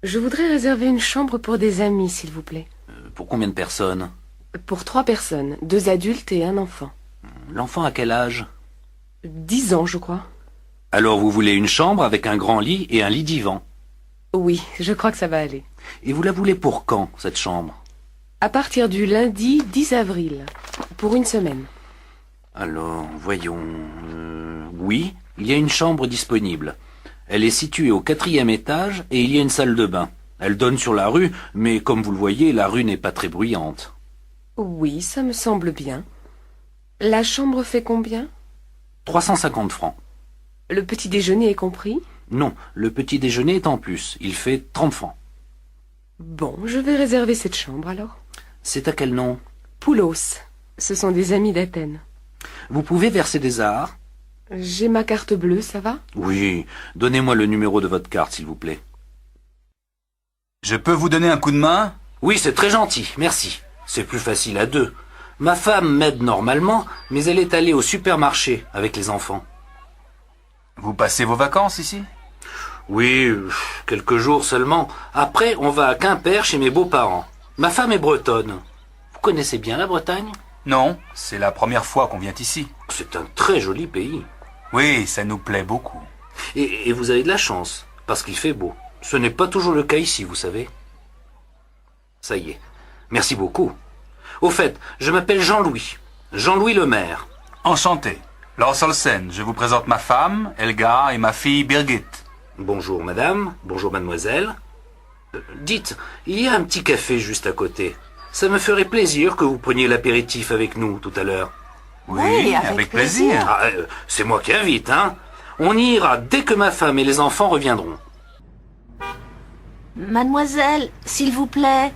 Je voudrais réserver une chambre pour des amis, s'il vous plaît. Pour combien de personnes? Pour 3 personnes, 2 adultes et un enfant. L'enfant a quel âge? 10 ans, je crois. Alors vous voulez une chambre avec un grand lit et un lit divan? Oui, je crois que ça va aller. Et vous la voulez pour quand, cette chambre? À partir du lundi 10 avril, pour une semaine. Alors, voyons... Oui, il y a une chambre disponible. Elle est située au 4e étage et il y a une salle de bain. Elle donne sur la rue, mais comme vous le voyez, la rue n'est pas très bruyante. Oui, ça me semble bien. La chambre fait combien? 350 francs. Le petit déjeuner est compris? Non, le petit déjeuner est en plus. Il fait 30 francs. Bon, je vais réserver cette chambre alors. C'est à quel nom? Poulos. Ce sont des amis d'Athènes. Vous pouvez verser des arts? J'ai ma carte bleue, ça va? Oui. Donnez-moi le numéro de votre carte, s'il vous plaît. Je peux vous donner un coup de main? Oui, c'est très gentil, merci. C'est plus facile à deux. Ma femme m'aide normalement, mais elle est allée au supermarché avec les enfants. Vous passez vos vacances ici? Oui, quelques jours seulement. Après, on va à Quimper chez mes beaux-parents. Ma femme est bretonne. Vous connaissez bien la Bretagne? Non, c'est la première fois qu'on vient ici. C'est un très joli pays. Oui, ça nous plaît beaucoup. Et vous avez de la chance, parce qu'il fait beau. Ce n'est pas toujours le cas ici, vous savez. Ça y est. Merci beaucoup. Au fait, je m'appelle Jean-Louis. Jean-Louis le maire. Enchanté. Lors Olsen, je vous présente ma femme, Elga, et ma fille, Birgit. Bonjour madame, bonjour mademoiselle. Dites, il y a un petit café juste à côté. Ça me ferait plaisir que vous preniez l'apéritif avec nous tout à l'heure. Oui, avec plaisir. Ah, c'est moi qui invite, hein. On y ira dès que ma femme et les enfants reviendront. Mademoiselle, s'il vous plaît.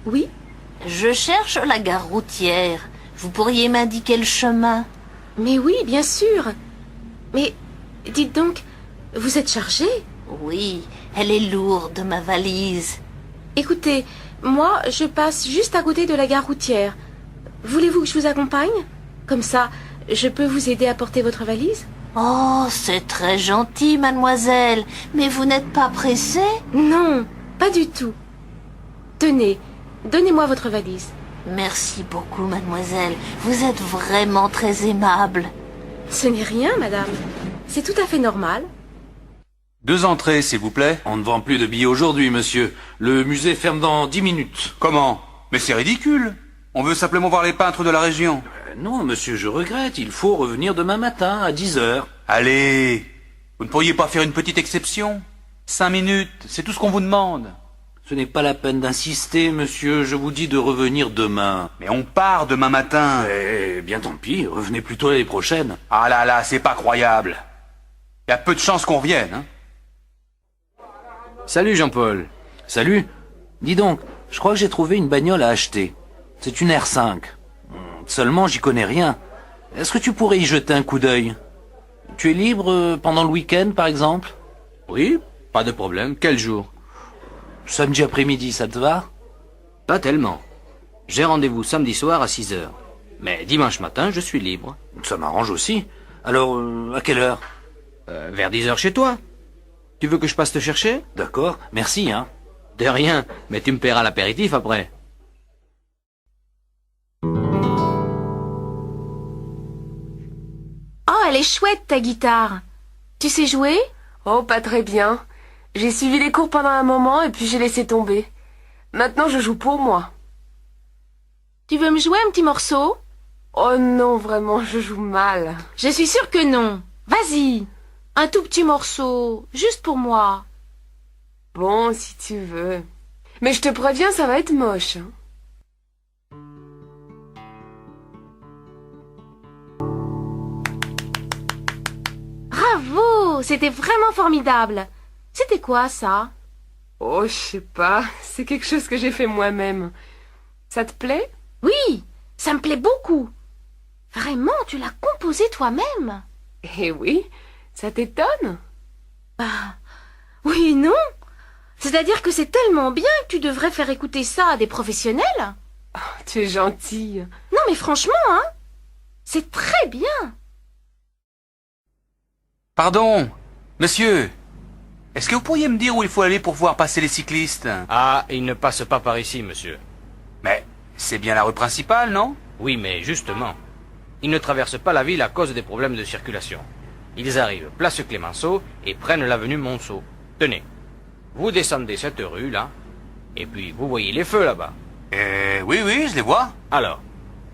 Oui? Je cherche la gare routière. Vous pourriez m'indiquer le chemin? Mais oui, bien sûr. Mais dites donc, vous êtes chargée? Oui, elle est lourde, ma valise. Écoutez, moi, je passe juste à côté de la gare routière. Voulez-vous que je vous accompagne? Comme ça, je peux vous aider à porter votre valise? Oh, c'est très gentil, mademoiselle. Mais vous n'êtes pas pressée? Non, pas du tout. Tenez, donnez-moi votre valise. Merci beaucoup, mademoiselle. Vous êtes vraiment très aimable. Ce n'est rien, madame. C'est tout à fait normal. 2 entrées, s'il vous plaît. On ne vend plus de billets aujourd'hui, monsieur. Le musée ferme dans 10 minutes. Comment? Mais c'est ridicule. On veut simplement voir les peintres de la région. Non, monsieur, je regrette. Il faut revenir demain matin à 10 heures. Allez, vous ne pourriez pas faire une petite exception? 5 minutes, c'est tout ce qu'on vous demande. Ce n'est pas la peine d'insister, monsieur. Je vous dis de revenir demain. Mais on part demain matin. Eh bien, tant pis. Revenez plutôt l'année prochaine. Ah là là, c'est pas croyable. Il y a peu de chances qu'on revienne, hein. Salut Jean-Paul. Salut. Dis donc, je crois que j'ai trouvé une bagnole à acheter. C'est une R5. Seulement, j'y connais rien. Est-ce que tu pourrais y jeter un coup d'œil? Tu es libre pendant le week-end, par exemple? Oui, pas de problème. Quel jour? Samedi après-midi, ça te va? Pas tellement. J'ai rendez-vous samedi soir à 6 heures. Mais dimanche matin, je suis libre. Ça m'arrange aussi. Alors, à quelle heure? Vers 10 heures chez toi. Tu veux que je passe te chercher? D'accord, merci, hein. De rien, mais tu me paieras l'apéritif après. Oh, elle est chouette, ta guitare. Tu sais jouer? Oh, pas très bien. J'ai suivi les cours pendant un moment et puis j'ai laissé tomber. Maintenant, je joue pour moi. Tu veux me jouer un petit morceau? Oh non, vraiment, je joue mal. Je suis sûre que non. Vas-y. Un tout petit morceau, juste pour moi. Bon, si tu veux. Mais je te préviens, ça va être moche. Hein. Bravo, c'était vraiment formidable. C'était quoi, ça? Oh, je sais pas. C'est quelque chose que j'ai fait moi-même. Ça te plaît? Oui, ça me plaît beaucoup. Vraiment, tu l'as composé toi-même? Eh oui, ça t'étonne? Bah, oui, non. C'est-à-dire que c'est tellement bien que tu devrais faire écouter ça à des professionnels. Oh, tu es gentille. Non, mais franchement, hein, c'est très bien. Pardon, monsieur. Est-ce que vous pourriez me dire où il faut aller pour voir passer les cyclistes? Ah, ils ne passent pas par ici, monsieur. Mais c'est bien la rue principale, non? Oui, mais justement, ils ne traversent pas la ville à cause des problèmes de circulation. Ils arrivent place Clémenceau et prennent l'avenue Monceau. Tenez, vous descendez cette rue, là, et puis vous voyez les feux là-bas. Oui, oui, je les vois. Alors,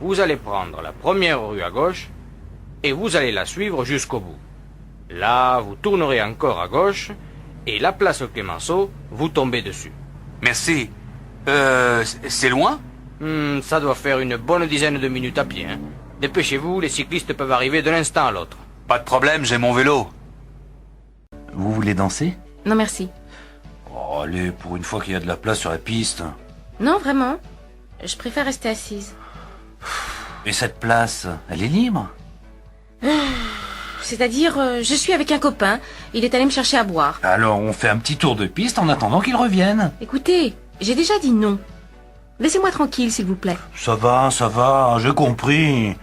vous allez prendre la première rue à gauche, et vous allez la suivre jusqu'au bout. Là, vous tournerez encore à gauche, et la place Clémenceau, vous tombez dessus. Merci. C'est loin? Ça doit faire une bonne dizaine de minutes à pied. Hein. Dépêchez-vous, les cyclistes peuvent arriver d'un instant à l'autre. Pas de problème, j'ai mon vélo. Vous voulez danser? Non, merci. Oh, allez, pour une fois qu'il y a de la place sur la piste. Non, vraiment. Je préfère rester assise. Et cette place, elle est libre? C'est-à-dire, je suis avec un copain. Il est allé me chercher à boire. Alors on fait un petit tour de piste en attendant qu'il revienne. Écoutez, j'ai déjà dit non. Laissez-moi tranquille, s'il vous plaît. Ça va, j'ai compris.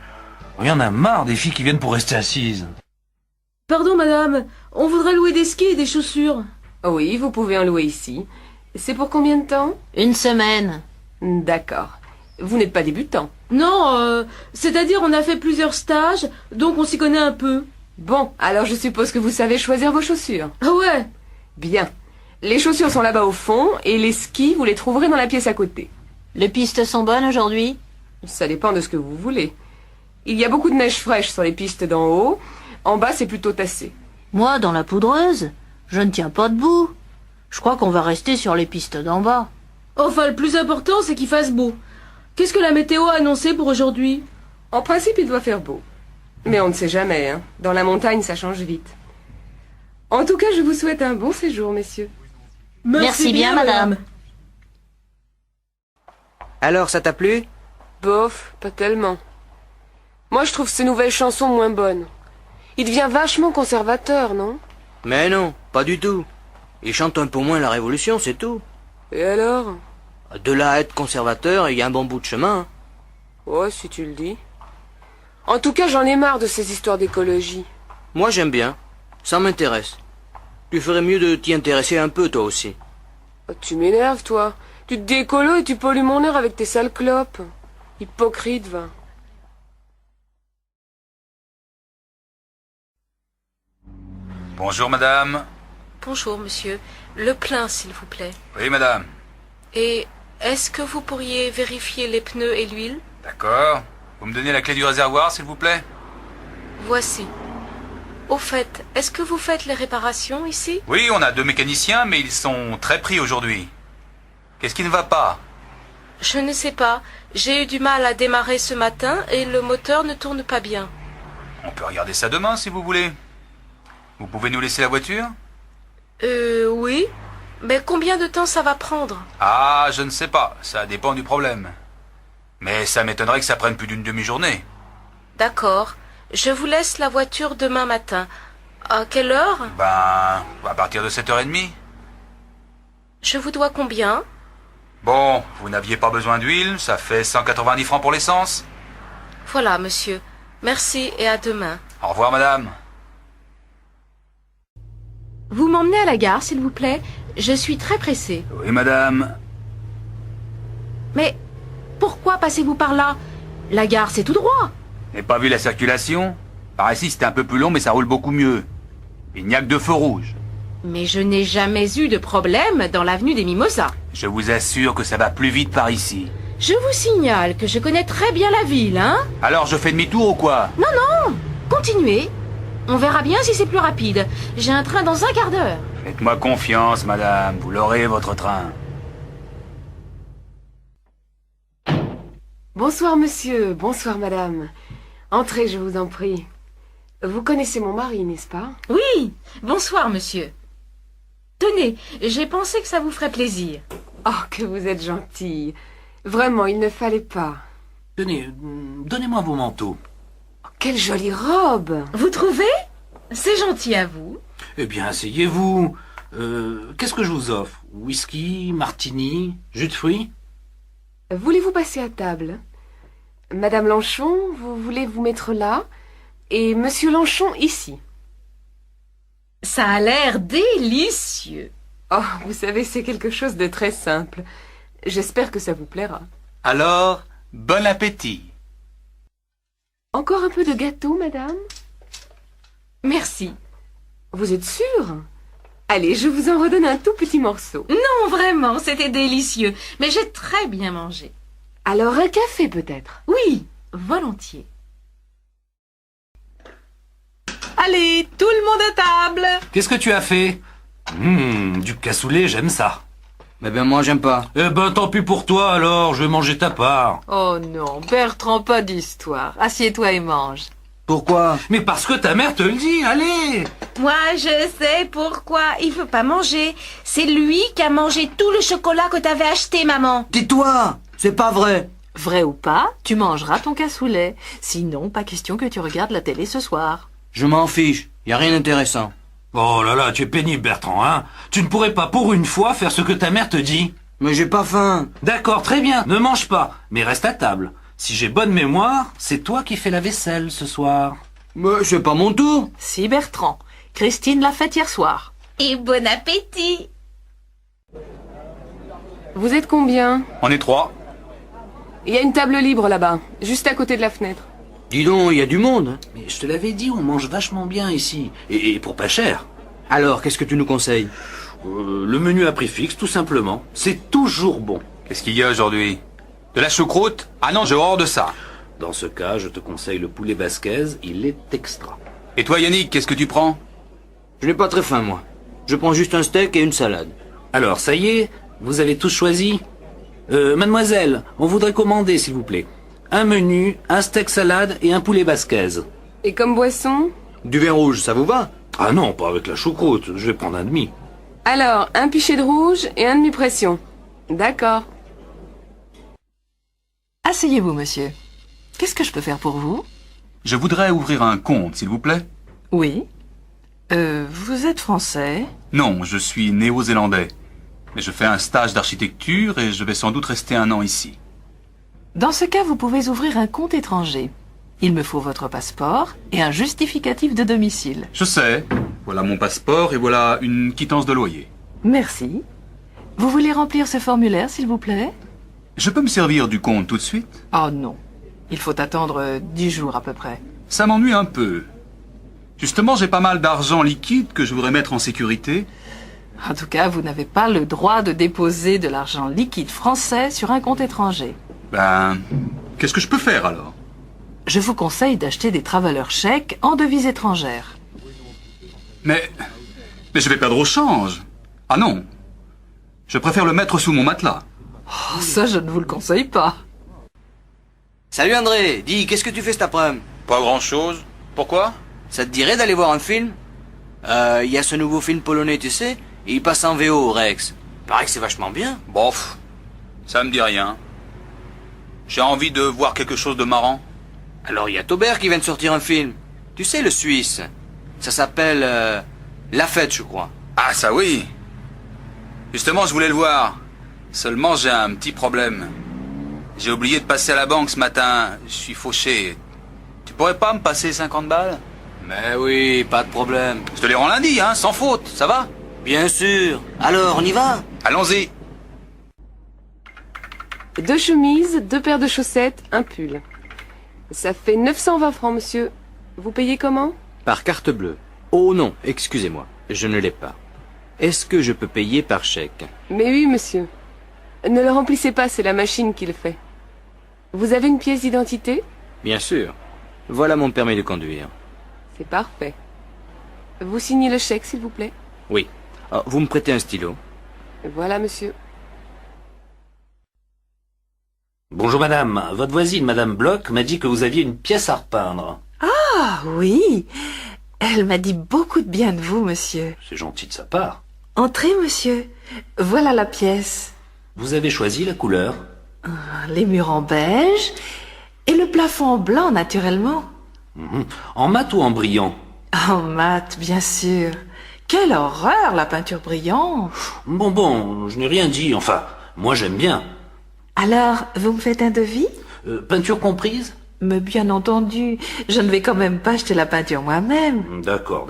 Il y en a marre des filles qui viennent pour rester assises. Pardon, madame. On voudrait louer des skis et des chaussures. Oui, vous pouvez en louer ici. C'est pour combien de temps? 1 semaine. D'accord. Vous n'êtes pas débutant. Non, c'est-à-dire on a fait plusieurs stages, donc on s'y connaît un peu. Bon, alors je suppose que vous savez choisir vos chaussures. Ah ouais? Bien. Les chaussures sont là-bas au fond, et les skis, vous les trouverez dans la pièce à côté. Les pistes sont bonnes aujourd'hui? Ça dépend de ce que vous voulez. Il y a beaucoup de neige fraîche sur les pistes d'en haut. En bas, c'est plutôt tassé. Moi, dans la poudreuse, je ne tiens pas debout. Je crois qu'on va rester sur les pistes d'en bas. Enfin, le plus important, c'est qu'il fasse beau. Qu'est-ce que la météo a annoncé pour aujourd'hui? En principe, il doit faire beau. Mais on ne sait jamais, hein. Dans la montagne, ça change vite. En tout cas, je vous souhaite un bon séjour, messieurs. Merci bien, madame. Alors, ça t'a plu? Bof, pas tellement. Moi, je trouve ces nouvelles chansons moins bonnes. Il devient vachement conservateur, non? Mais non, pas du tout. Il chante un peu moins la Révolution, c'est tout. Et alors? De là à être conservateur, il y a un bon bout de chemin. Hein. Ouais, si tu le dis. En tout cas, j'en ai marre de ces histoires d'écologie. Moi, j'aime bien. Ça m'intéresse. Tu ferais mieux de t'y intéresser un peu, toi aussi. Oh, tu m'énerves, toi. Tu te dis écolo et tu pollues mon air avec tes sales clopes. Hypocrite, va. Bonjour, madame. Bonjour, monsieur. Le plein, s'il vous plaît. Oui, madame. Et est-ce que vous pourriez vérifier les pneus et l'huile? D'accord. Vous me donnez la clé du réservoir, s'il vous plaît? Voici. Au fait, est-ce que vous faites les réparations ici? Oui, on a 2 mécaniciens, mais ils sont très pris aujourd'hui. Qu'est-ce qui ne va pas? Je ne sais pas. J'ai eu du mal à démarrer ce matin et le moteur ne tourne pas bien. On peut regarder ça demain, si vous voulez. Vous pouvez nous laisser la voiture? Oui. Mais combien de temps ça va prendre? Ah, je ne sais pas. Ça dépend du problème. Mais ça m'étonnerait que ça prenne plus d'une demi-journée. D'accord. Je vous laisse la voiture demain matin. À quelle heure? Ben, à partir de 7h30. Je vous dois combien? Bon, vous n'aviez pas besoin d'huile, ça fait 190 francs pour l'essence. Voilà, monsieur. Merci et à demain. Au revoir, madame. Vous m'emmenez à la gare, s'il vous plaît? Je suis très pressée. Oui, madame. Mais pourquoi passez-vous par là? La gare, c'est tout droit. N'avez pas vu la circulation? Par ici, c'était un peu plus long, mais ça roule beaucoup mieux. Il n'y a que 2 feux rouges. Mais je n'ai jamais eu de problème dans l'avenue des Mimosas. Je vous assure que ça va plus vite par ici. Je vous signale que je connais très bien la ville, hein? Alors, je fais demi-tour ou quoi? Non, non! Continuez. On verra bien si c'est plus rapide. J'ai un train dans un quart d'heure. Faites-moi confiance, madame. Vous l'aurez, votre train. Bonsoir, monsieur. Bonsoir, madame. Entrez, je vous en prie. Vous connaissez mon mari, n'est-ce pas? Oui. Bonsoir, monsieur. Tenez, j'ai pensé que ça vous ferait plaisir. Oh, que vous êtes gentille. Vraiment, il ne fallait pas. Tenez, donnez-moi vos manteaux. Oh, quelle jolie robe! Vous trouvez? C'est gentil à vous. Eh bien, asseyez-vous. Qu'est-ce que je vous offre? Whisky, martini, jus de fruits? Voulez-vous passer à table? Madame Lanchon, vous voulez vous mettre là? Et Monsieur Lanchon ici. Ça a l'air délicieux. Oh, vous savez, c'est quelque chose de très simple. J'espère que ça vous plaira. Alors, bon appétit. Encore un peu de gâteau, madame? Merci. Vous êtes sûre? Allez, je vous en redonne un tout petit morceau. Non, vraiment, c'était délicieux. Mais j'ai très bien mangé. Alors un café, peut-être? Oui, volontiers. Allez, tout le monde à table. Qu'est-ce que tu as fait? Du cassoulet, j'aime ça. Mais ben moi, j'aime pas. Eh ben, tant pis pour toi, alors, je vais manger ta part. Oh non, Bertrand, pas d'histoire. Assieds-toi et mange. Pourquoi? Mais parce que ta mère te le dit, allez! Moi, je sais pourquoi. Il veut pas manger. C'est lui qui a mangé tout le chocolat que t'avais acheté, maman. Tais-toi! C'est pas vrai. Vrai ou pas, tu mangeras ton cassoulet. Sinon, pas question que tu regardes la télé ce soir. Je m'en fiche. Y a rien d'intéressant. Oh là là, tu es pénible, Bertrand, hein? Tu ne pourrais pas pour une fois faire ce que ta mère te dit? Mais j'ai pas faim. D'accord, très bien, ne mange pas, mais reste à table. Si j'ai bonne mémoire, c'est toi qui fais la vaisselle ce soir. Mais c'est pas mon tour. Si, Bertrand. Christine l'a faite hier soir. Et bon appétit. Vous êtes combien? On est 3. Il y a une table libre là-bas, juste à côté de la fenêtre. Dis donc, y a du monde. Mais je te l'avais dit, on mange vachement bien ici. Et pour pas cher. Alors, qu'est-ce que tu nous conseilles? Le menu à prix fixe, tout simplement. C'est toujours bon. Qu'est-ce qu'il y a aujourd'hui? De la choucroute? Ah non, j'ai horreur de ça. Dans ce cas, je te conseille le poulet basquez, il est extra. Et toi, Yannick, qu'est-ce que tu prends? Je n'ai pas très faim, moi. Je prends juste un steak et une salade. Alors, ça y est, vous avez tous choisi? Mademoiselle, on voudrait commander, s'il vous plaît. Un menu, un steak salade et un poulet basquez. Et comme boisson? Du vin rouge, ça vous va? Ah non, pas avec la choucroute, je vais prendre un demi. Alors, un pichet de rouge et un demi-pression. D'accord. Asseyez-vous, monsieur. Qu'est-ce que je peux faire pour vous? Je voudrais ouvrir un compte, s'il vous plaît. Oui. Vous êtes français? Non, je suis néo-zélandais. Mais je fais un stage d'architecture et je vais sans doute rester 1 an ici. Dans ce cas, vous pouvez ouvrir un compte étranger. Il me faut votre passeport et un justificatif de domicile. Je sais. Voilà mon passeport et voilà une quittance de loyer. Merci. Vous voulez remplir ce formulaire, s'il vous plaît? Je peux me servir du compte tout de suite? Oh non. Il faut attendre 10 jours à peu près. Ça m'ennuie un peu. Justement, j'ai pas mal d'argent liquide que je voudrais mettre en sécurité. En tout cas, vous n'avez pas le droit de déposer de l'argent liquide français sur un compte étranger. Ben, qu'est-ce que je peux faire alors? Je vous conseille d'acheter des travelers chèques en devises étrangères. Mais je vais perdre au change. Ah non. Je préfère le mettre sous mon matelas. Oh, ça, je ne vous le conseille pas. Salut André, dis, qu'est-ce que tu fais cet après-midi? Pas grand-chose. Pourquoi? Ça te dirait d'aller voir un film? Il y a ce nouveau film polonais, tu sais, et il passe en VO au Rex. Paraît que c'est vachement bien. Bof, ça me dit rien. J'ai envie de voir quelque chose de marrant. Alors il y a Taubert qui vient de sortir un film. Tu sais, le Suisse. Ça s'appelle La Fête, je crois. Ah ça oui. Justement, je voulais le voir. Seulement, j'ai un petit problème. J'ai oublié de passer à la banque ce matin. Je suis fauché. Tu pourrais pas me passer 50 balles? Mais oui, pas de problème. Je te les rends lundi, hein, sans faute, ça va? Bien sûr. Alors, on y va? Allons-y. 2 chemises, 2 paires de chaussettes, un pull. Ça fait 920 francs, monsieur. Vous payez comment? Par carte bleue. Oh non, excusez-moi, je ne l'ai pas. Est-ce que je peux payer par chèque? Mais oui, monsieur. Ne le remplissez pas, c'est la machine qui le fait. Vous avez une pièce d'identité? Bien sûr. Voilà mon permis de conduire. C'est parfait. Vous signez le chèque, s'il vous plaît? Oui. Oh, vous me prêtez un stylo? Voilà, monsieur. Bonjour madame, votre voisine, madame Bloch, m'a dit que vous aviez une pièce à repeindre. Ah oui. Elle m'a dit beaucoup de bien de vous, monsieur. C'est gentil de sa part. Entrez, monsieur. Voilà la pièce. Vous avez choisi la couleur? Les murs en beige et le plafond en blanc, naturellement. En mat ou en brillant? En mat, bien sûr. Quelle horreur, la peinture brillante. Bon, je n'ai rien dit. Enfin, moi j'aime bien. Alors, vous me faites un devis? Peinture comprise? Mais bien entendu, je ne vais quand même pas acheter la peinture moi-même. D'accord.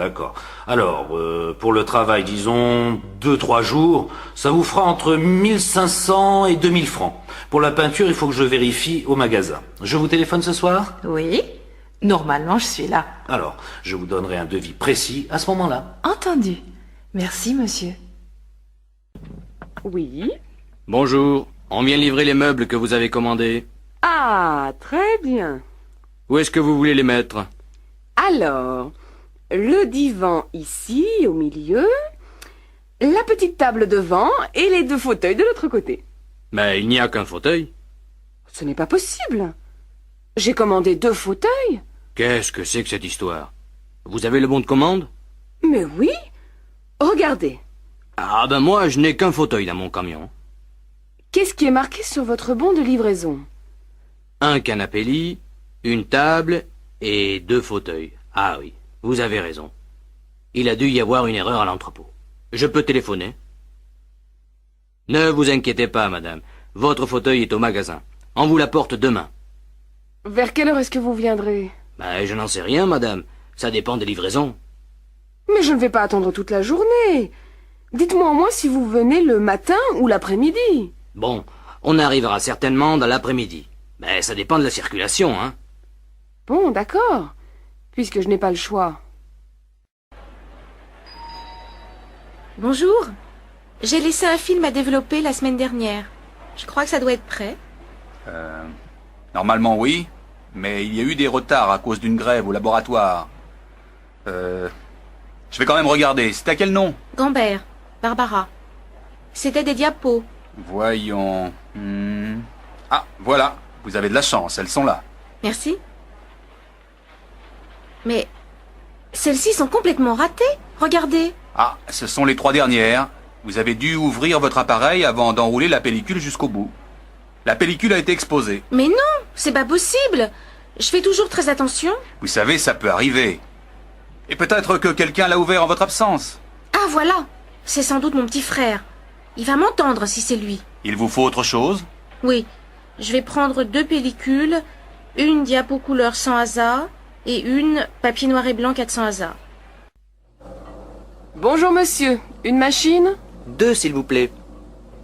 Alors, pour le travail, disons 2-3 jours, ça vous fera entre 1500 et 2000 francs. Pour la peinture, il faut que je vérifie au magasin. Je vous téléphone ce soir? Oui, normalement je suis là. Alors, je vous donnerai un devis précis à ce moment-là. Entendu. Merci, monsieur. Oui. Bonjour, on vient livrer les meubles que vous avez commandés. Ah, très bien. Où est-ce que vous voulez les mettre? Alors, le divan ici, au milieu, la petite table devant et les 2 fauteuils de l'autre côté. Mais il n'y a qu'un fauteuil. Ce n'est pas possible. J'ai commandé 2 fauteuils. Qu'est-ce que c'est que cette histoire? Vous avez le bon de commande? Mais oui. Regardez. Ah ben moi, je n'ai qu'un fauteuil dans mon camion. Qu'est-ce qui est marqué sur votre bon de livraison? Un canapé lit, une table et 2 fauteuils. Ah oui, vous avez raison. Il a dû y avoir une erreur à l'entrepôt. Je peux téléphoner? Ne vous inquiétez pas, madame. Votre fauteuil est au magasin. On vous l'apporte demain. Vers quelle heure est-ce que vous viendrez? Ben, je n'en sais rien, madame. Ça dépend des livraisons. Mais je ne vais pas attendre toute la journée. Dites-moi au moins si vous venez le matin ou l'après-midi. Bon, on arrivera certainement dans l'après-midi. Mais ça dépend de la circulation, hein. Bon, d'accord. Puisque je n'ai pas le choix. Bonjour. J'ai laissé un film à développer la semaine dernière. Je crois que ça doit être prêt. Normalement oui, mais il y a eu des retards à cause d'une grève au laboratoire. Je vais quand même regarder. C'est à quel nom? Gambert, Barbara. C'était des diapos. Voyons. Ah, voilà. Vous avez de la chance, elles sont là. Merci. Mais celles-ci sont complètement ratées. Regardez. Ah, ce sont les 3 dernières. Vous avez dû ouvrir votre appareil avant d'enrouler la pellicule jusqu'au bout. La pellicule a été exposée. Mais non, c'est pas possible. Je fais toujours très attention. Vous savez, ça peut arriver. Et peut-être que quelqu'un l'a ouvert en votre absence. Ah voilà. C'est sans doute mon petit frère. Il va m'entendre si c'est lui. Il vous faut autre chose? Oui. Je vais prendre 2 pellicules, une diapo couleur sans hasard et une papier noir et blanc 400 hasard. Bonjour monsieur. Une machine? 2 s'il vous plaît.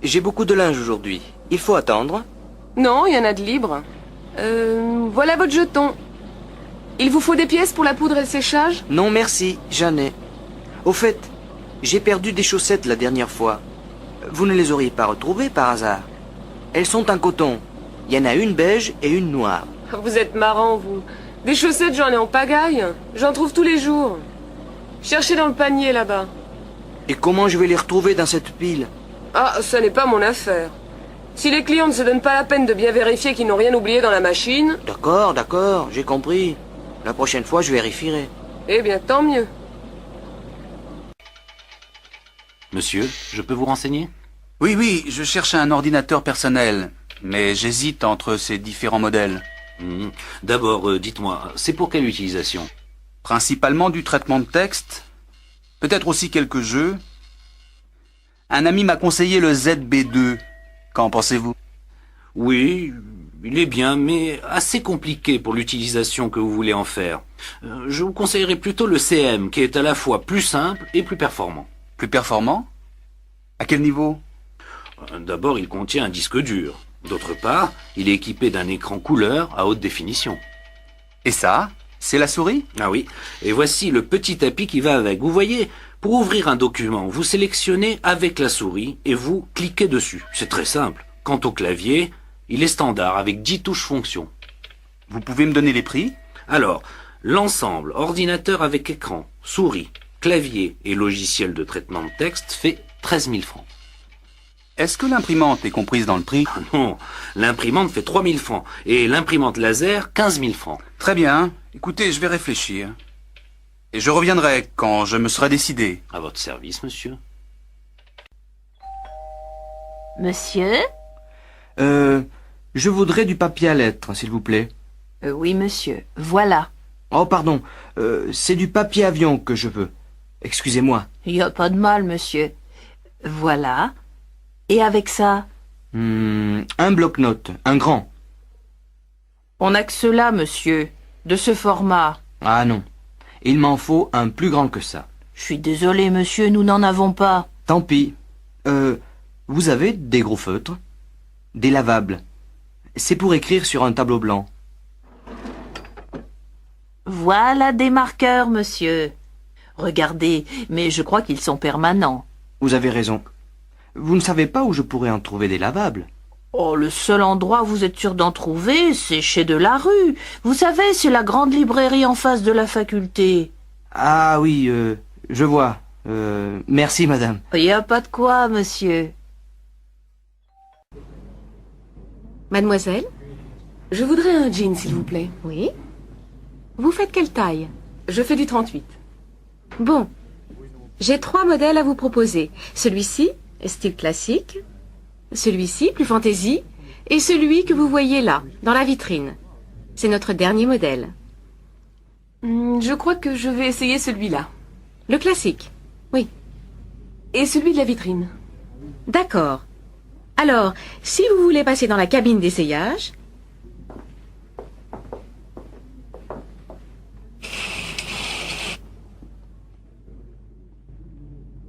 J'ai beaucoup de linge aujourd'hui. Il faut attendre? Non, il y en a de libre. Voilà votre jeton. Il vous faut des pièces pour la poudre et le séchage? Non merci, j'en ai. Au fait, j'ai perdu des chaussettes la dernière fois. Vous ne les auriez pas retrouvées par hasard? Elles sont en coton. Il y en a une beige et une noire. Vous êtes marrant, vous. Des chaussettes, j'en ai en pagaille. J'en trouve tous les jours. Cherchez dans le panier, là-bas. Et comment je vais les retrouver dans cette pile? Ah, ça n'est pas mon affaire. Si les clients ne se donnent pas la peine de bien vérifier qu'ils n'ont rien oublié dans la machine... D'accord, d'accord, j'ai compris. La prochaine fois, je vérifierai. Eh bien, tant mieux. Monsieur, je peux vous renseigner? Oui, oui, je cherche un ordinateur personnel, mais j'hésite entre ces différents modèles. D'abord, dites-moi, c'est pour quelle utilisation? Principalement du traitement de texte, peut-être aussi quelques jeux. Un ami m'a conseillé le ZB2. Qu'en pensez-vous? Oui, il est bien, mais assez compliqué pour l'utilisation que vous voulez en faire. Je vous conseillerais plutôt le CM, qui est à la fois plus simple et plus performant. Plus performant? À quel niveau? D'abord, il contient un disque dur. D'autre part, il est équipé d'un écran couleur à haute définition. Et ça, c'est la souris? Ah oui, et voici le petit tapis qui va avec. Vous voyez, pour ouvrir un document, vous sélectionnez avec la souris et vous cliquez dessus. C'est très simple. Quant au clavier, il est standard avec 10 touches fonctions. Vous pouvez me donner les prix? Alors, l'ensemble ordinateur avec écran, souris, clavier et logiciel de traitement de texte fait 13 000 francs. Est-ce que l'imprimante est comprise dans le prix? Non, l'imprimante fait 3 000 francs et l'imprimante laser 15 000 francs. Très bien. Écoutez, je vais réfléchir. Et je reviendrai quand je me serai décidé. À votre service, monsieur. Monsieur? Je voudrais du papier à lettres, s'il vous plaît. Oui, monsieur. Voilà. Oh, pardon. C'est du papier avion que je veux. Excusez-moi. Il n'y a pas de mal, monsieur. Voilà. Et avec ça? Un bloc-notes, un grand. On n'a que cela, monsieur. De ce format. Ah non. Il m'en faut un plus grand que ça. Je suis désolé, monsieur, nous n'en avons pas. Tant pis. Vous avez des gros feutres? Des lavables. C'est pour écrire sur un tableau blanc. Voilà des marqueurs, monsieur. Regardez, mais je crois qu'ils sont permanents. Vous avez raison. Vous ne savez pas où je pourrais en trouver des lavables? Oh, le seul endroit où vous êtes sûr d'en trouver, c'est chez Delarue. Vous savez, c'est la grande librairie en face de la faculté. Ah oui, je vois. Merci, madame. Il n'y a pas de quoi, monsieur. Mademoiselle? Je voudrais un jean, s'il vous plaît. Oui. Vous faites quelle taille? Je fais du 38. Bon. J'ai 3 modèles à vous proposer. Celui-ci, style classique. Celui-ci, plus fantaisie. Et celui que vous voyez là, dans la vitrine. C'est notre dernier modèle. Je crois que je vais essayer celui-là. Le classique? Oui. Et celui de la vitrine? D'accord. Alors, si vous voulez passer dans la cabine d'essayage...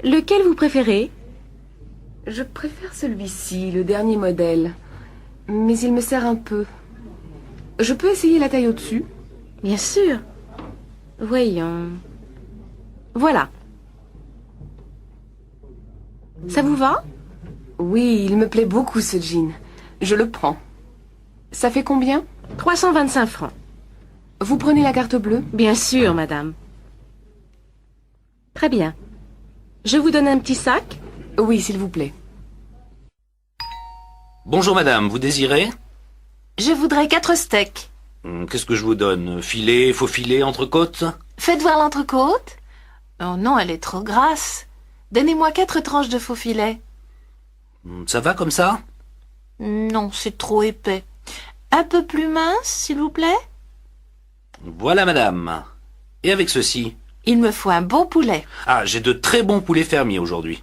Lequel vous préférez? Je préfère celui-ci, le dernier modèle. Mais il me sert un peu. Je peux essayer la taille au-dessus? Bien sûr. Voyons. Voilà. Ça vous va? Oui, il me plaît beaucoup ce jean. Je le prends. Ça fait combien? 325 francs. Vous prenez la carte bleue? Bien sûr, madame. Très bien. Je vous donne un petit sac? Oui, s'il vous plaît. Bonjour madame, vous désirez? Je voudrais 4 steaks. Qu'est-ce que je vous donne? Filet, faux filet, entrecôte? Faites voir l'entrecôte. Oh non, elle est trop grasse. Donnez-moi 4 tranches de faux filet. Ça va comme ça? Non, c'est trop épais. Un peu plus mince, s'il vous plaît? Voilà madame. Et avec ceci? Il me faut un bon poulet. Ah, j'ai de très bons poulets fermiers aujourd'hui.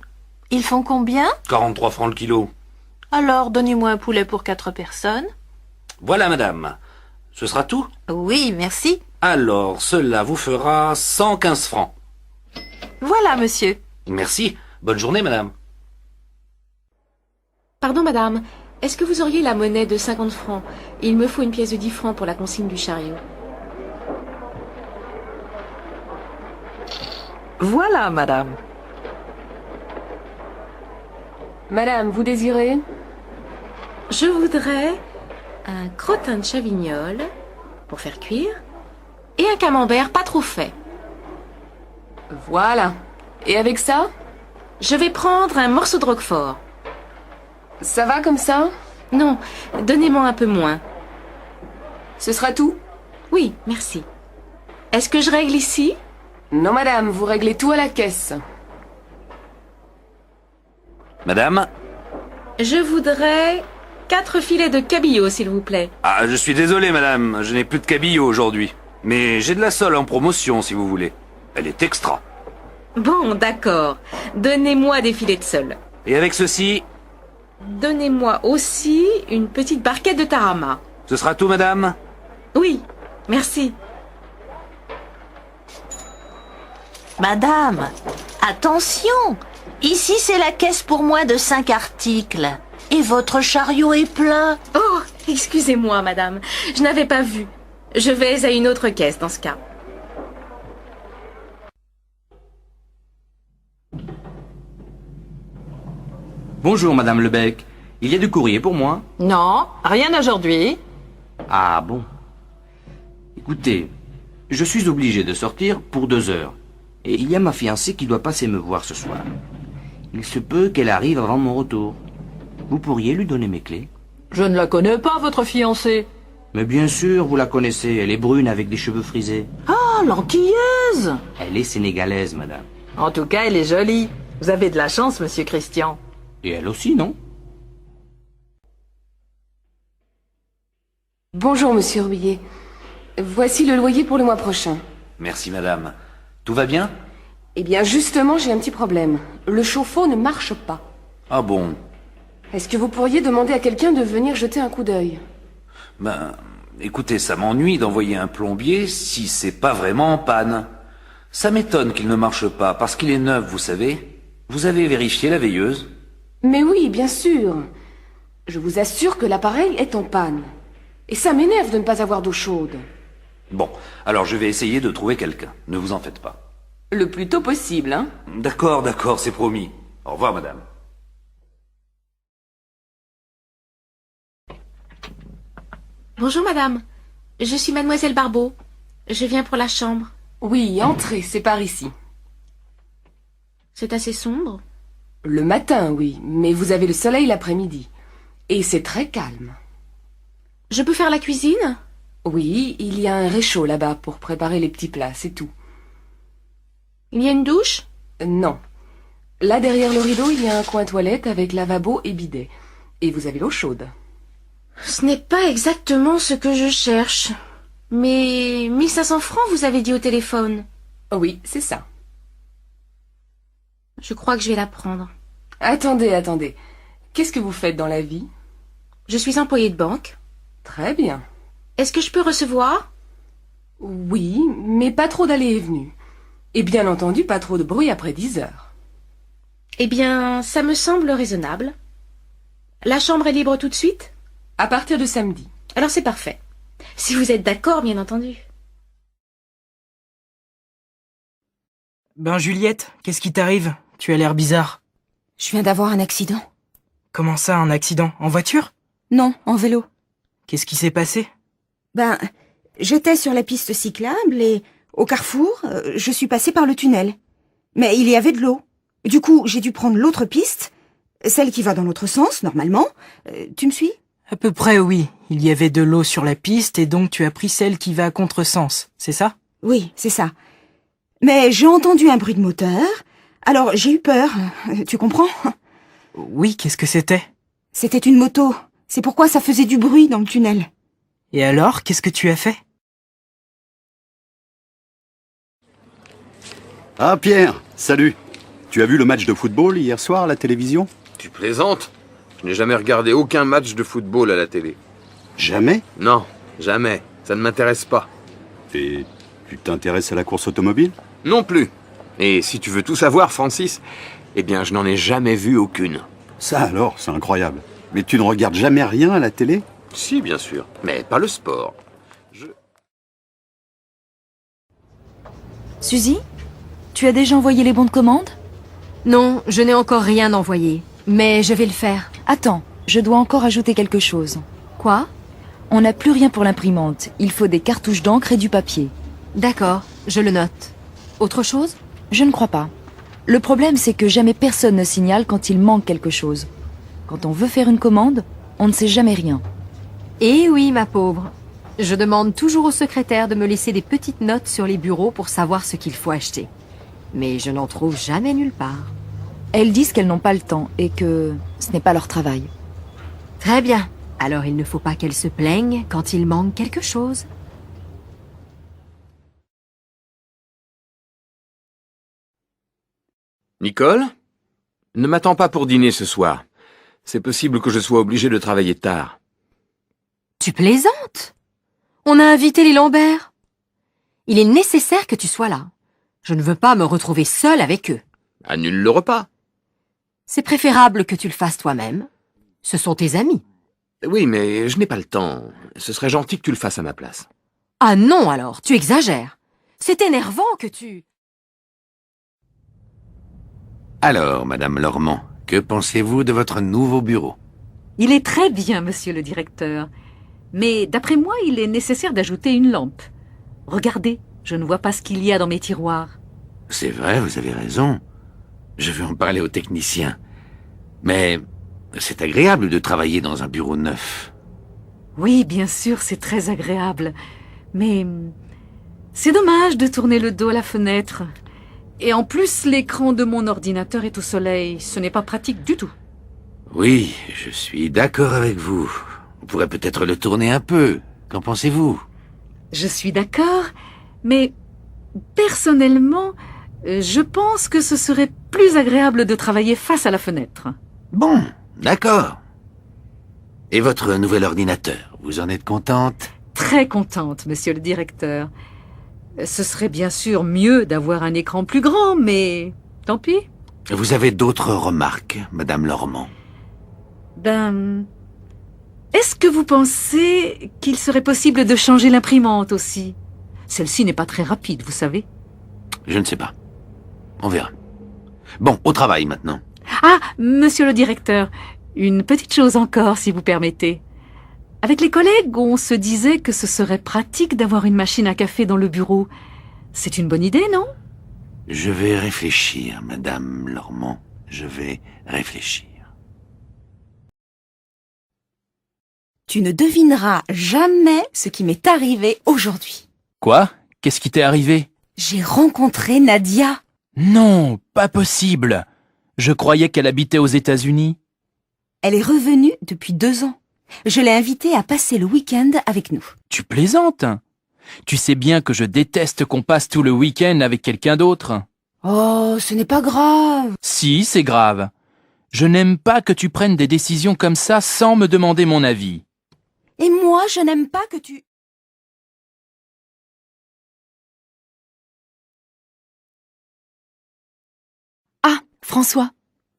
Ils font combien? 43 francs le kilo. Alors, donnez-moi un poulet pour 4 personnes. Voilà madame. Ce sera tout? Oui, merci. Alors, cela vous fera 115 francs. Voilà, monsieur. Merci. Bonne journée madame. Pardon, madame. Est-ce que vous auriez la monnaie de 50 francs? Il me faut une pièce de 10 francs pour la consigne du chariot. Voilà, madame. Madame, vous désirez? Je voudrais un crottin de chavignol pour faire cuire et un camembert pas trop fait. Voilà. Et avec ça? Je vais prendre un morceau de roquefort. Ça va comme ça? Non, donnez-moi un peu moins. Ce sera tout? Oui, merci. Est-ce que je règle ici? Non, madame, vous réglez tout à la caisse. Madame? Je voudrais 4 filets de cabillaud, s'il vous plaît. Ah, je suis désolé madame, je n'ai plus de cabillaud aujourd'hui. Mais j'ai de la sole en promotion si vous voulez. Elle est extra. Bon, d'accord. Donnez-moi des filets de sole. Et avec ceci? Donnez-moi aussi une petite barquette de tarama. Ce sera tout madame? Oui, merci. Madame, attention. Ici, c'est la caisse pour moins de 5 articles. Et votre chariot est plein. Oh, excusez-moi, madame. Je n'avais pas vu. Je vais à une autre caisse dans ce cas. Bonjour, Madame Lebec. Il y a du courrier pour moi? Non, rien aujourd'hui. Ah bon. Écoutez, je suis obligé de sortir pour 2 heures. Et il y a ma fiancée qui doit passer me voir ce soir. Il se peut qu'elle arrive avant mon retour. Vous pourriez lui donner mes clés? Je ne la connais pas, votre fiancée. Mais bien sûr, vous la connaissez. Elle est brune avec des cheveux frisés. Ah, l'antillaise! Elle est sénégalaise, madame. En tout cas, elle est jolie. Vous avez de la chance, monsieur Christian. Et elle aussi, non? Bonjour, monsieur Rouillet. Voici le loyer pour le mois prochain. Merci madame. Tout va bien? Eh bien, justement, j'ai un petit problème. Le chauffe-eau ne marche pas. Ah bon? Est-ce que vous pourriez demander à quelqu'un de venir jeter un coup d'œil? Ben, écoutez, ça m'ennuie d'envoyer un plombier si c'est pas vraiment en panne. Ça m'étonne qu'il ne marche pas, parce qu'il est neuf, vous savez. Vous avez vérifié la veilleuse? Mais oui, bien sûr. Je vous assure que l'appareil est en panne. Et ça m'énerve de ne pas avoir d'eau chaude. Bon, alors je vais essayer de trouver quelqu'un. Ne vous en faites pas. Le plus tôt possible, hein? D'accord, d'accord, c'est promis. Au revoir, madame. Bonjour, madame. Je suis mademoiselle Barbeau. Je viens pour la chambre. Oui, entrez, c'est par ici. C'est assez sombre. Le matin, oui, mais vous avez le soleil l'après-midi. Et c'est très calme. Je peux faire la cuisine? Oui, il y a un réchaud là-bas pour préparer les petits plats, c'est tout. Il y a une douche? Non. Là, derrière le rideau, il y a un coin toilette avec lavabo et bidet. Et vous avez l'eau chaude. Ce n'est pas exactement ce que je cherche. Mais 1500 francs, vous avez dit au téléphone. Oui, c'est ça. Je crois que je vais la prendre. Attendez. Qu'est-ce que vous faites dans la vie? Je suis employée de banque. Très bien. Est-ce que je peux recevoir? Oui, mais pas trop d'allées et venues. Et bien entendu, pas trop de bruit après 10 heures. Eh bien, ça me semble raisonnable. La chambre est libre tout de suite? À partir de samedi. Alors c'est parfait. Si vous êtes d'accord, bien entendu. Ben Juliette, qu'est-ce qui t'arrive? Tu as l'air bizarre. Je viens d'avoir un accident. Comment ça, un accident? En voiture? Non, en vélo. Qu'est-ce qui s'est passé? Ben, j'étais sur la piste cyclable et, au carrefour, je suis passée par le tunnel. Mais il y avait de l'eau. Du coup, j'ai dû prendre l'autre piste, celle qui va dans l'autre sens, normalement. Tu me suis? À peu près, oui. Il y avait de l'eau sur la piste et donc tu as pris celle qui va à contresens, c'est ça? Oui, c'est ça. Mais j'ai entendu un bruit de moteur, alors j'ai eu peur. Tu comprends? Oui, qu'est-ce que c'était? C'était une moto. C'est pourquoi ça faisait du bruit dans le tunnel. Et alors, qu'est-ce que tu as fait? Ah Pierre, salut. Tu as vu le match de football hier soir à la télévision? Tu plaisantes? Je n'ai jamais regardé aucun match de football à la télé. Jamais? Non, jamais. Ça ne m'intéresse pas. Et tu t'intéresses à la course automobile? Non plus. Et si tu veux tout savoir, Francis, eh bien, je n'en ai jamais vu aucune. Ça alors, c'est incroyable. Mais tu ne regardes jamais rien à la télé? Si, bien sûr, mais pas le sport. Suzy, tu as déjà envoyé les bons de commande? Non, je n'ai encore rien envoyé, mais je vais le faire. Attends, je dois encore ajouter quelque chose. Quoi? On n'a plus rien pour l'imprimante. Il faut des cartouches d'encre et du papier. D'accord, je le note. Autre chose? Je ne crois pas. Le problème, c'est que jamais personne ne signale quand il manque quelque chose. Quand on veut faire une commande, on ne sait jamais rien. Eh oui, ma pauvre. Je demande toujours au secrétaire de me laisser des petites notes sur les bureaux pour savoir ce qu'il faut acheter. Mais je n'en trouve jamais nulle part. Elles disent qu'elles n'ont pas le temps et que ce n'est pas leur travail. Très bien. Alors il ne faut pas qu'elles se plaignent quand il manque quelque chose. Nicole? Ne m'attends pas pour dîner ce soir. C'est possible que je sois obligé de travailler tard. Tu plaisantes? On a invité les Lambert. Il est nécessaire que tu sois là. Je ne veux pas me retrouver seule avec eux. Annule le repas. C'est préférable que tu le fasses toi-même. Ce sont tes amis. Oui, mais je n'ai pas le temps. Ce serait gentil que tu le fasses à ma place. Ah non alors, tu exagères. C'est énervant que tu... Alors, Madame Lormand, que pensez-vous de votre nouveau bureau? Il est très bien, monsieur le directeur. Mais d'après moi, il est nécessaire d'ajouter une lampe. Regardez, je ne vois pas ce qu'il y a dans mes tiroirs. C'est vrai, vous avez raison. Je vais en parler au technicien. Mais c'est agréable de travailler dans un bureau neuf. Oui, bien sûr, c'est très agréable. Mais c'est dommage de tourner le dos à la fenêtre. Et en plus, l'écran de mon ordinateur est au soleil. Ce n'est pas pratique du tout. Oui, je suis d'accord avec vous. On pourrait peut-être le tourner un peu. Qu'en pensez-vous? Je suis d'accord, mais personnellement, je pense que ce serait plus agréable de travailler face à la fenêtre. Bon, d'accord. Et votre nouvel ordinateur, vous en êtes contente? Très contente, monsieur le directeur. Ce serait bien sûr mieux d'avoir un écran plus grand, mais tant pis. Vous avez d'autres remarques, Madame Lormand? Ben... Est-ce que vous pensez qu'il serait possible de changer l'imprimante aussi? Celle-ci n'est pas très rapide, vous savez. Je ne sais pas. On verra. Bon, au travail maintenant. Ah, monsieur le directeur, une petite chose encore, si vous permettez. Avec les collègues, on se disait que ce serait pratique d'avoir une machine à café dans le bureau. C'est une bonne idée, non? Je vais réfléchir, Madame Lormand. Je vais réfléchir. Tu ne devineras jamais ce qui m'est arrivé aujourd'hui. Quoi? Qu'est-ce qui t'est arrivé? J'ai rencontré Nadia. Non, pas possible. Je croyais qu'elle habitait aux États-Unis. Elle est revenue depuis 2 ans. Je l'ai invitée à passer le week-end avec nous. Tu plaisantes? Tu sais bien que je déteste qu'on passe tout le week-end avec quelqu'un d'autre. Oh, ce n'est pas grave. Si, c'est grave. Je n'aime pas que tu prennes des décisions comme ça sans me demander mon avis. Et moi, je n'aime pas que tu... Ah, François,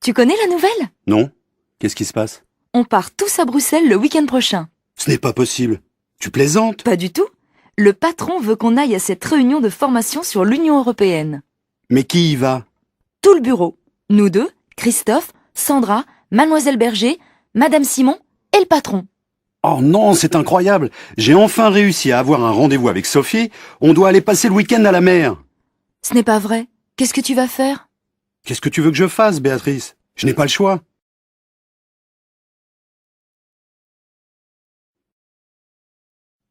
tu connais la nouvelle? Non? Qu'est-ce qui se passe? On part tous à Bruxelles le week-end prochain. Ce n'est pas possible. Tu plaisantes? Pas du tout. Le patron veut qu'on aille à cette réunion de formation sur l'Union européenne. Mais qui y va? Tout le bureau. Nous deux, Christophe, Sandra, Mademoiselle Berger, Madame Simon et le patron. Oh non, c'est incroyable. J'ai enfin réussi à avoir un rendez-vous avec Sophie. On doit aller passer le week-end à la mer. Ce n'est pas vrai. Qu'est-ce que tu vas faire? Qu'est-ce que tu veux que je fasse, Béatrice? Je n'ai pas le choix.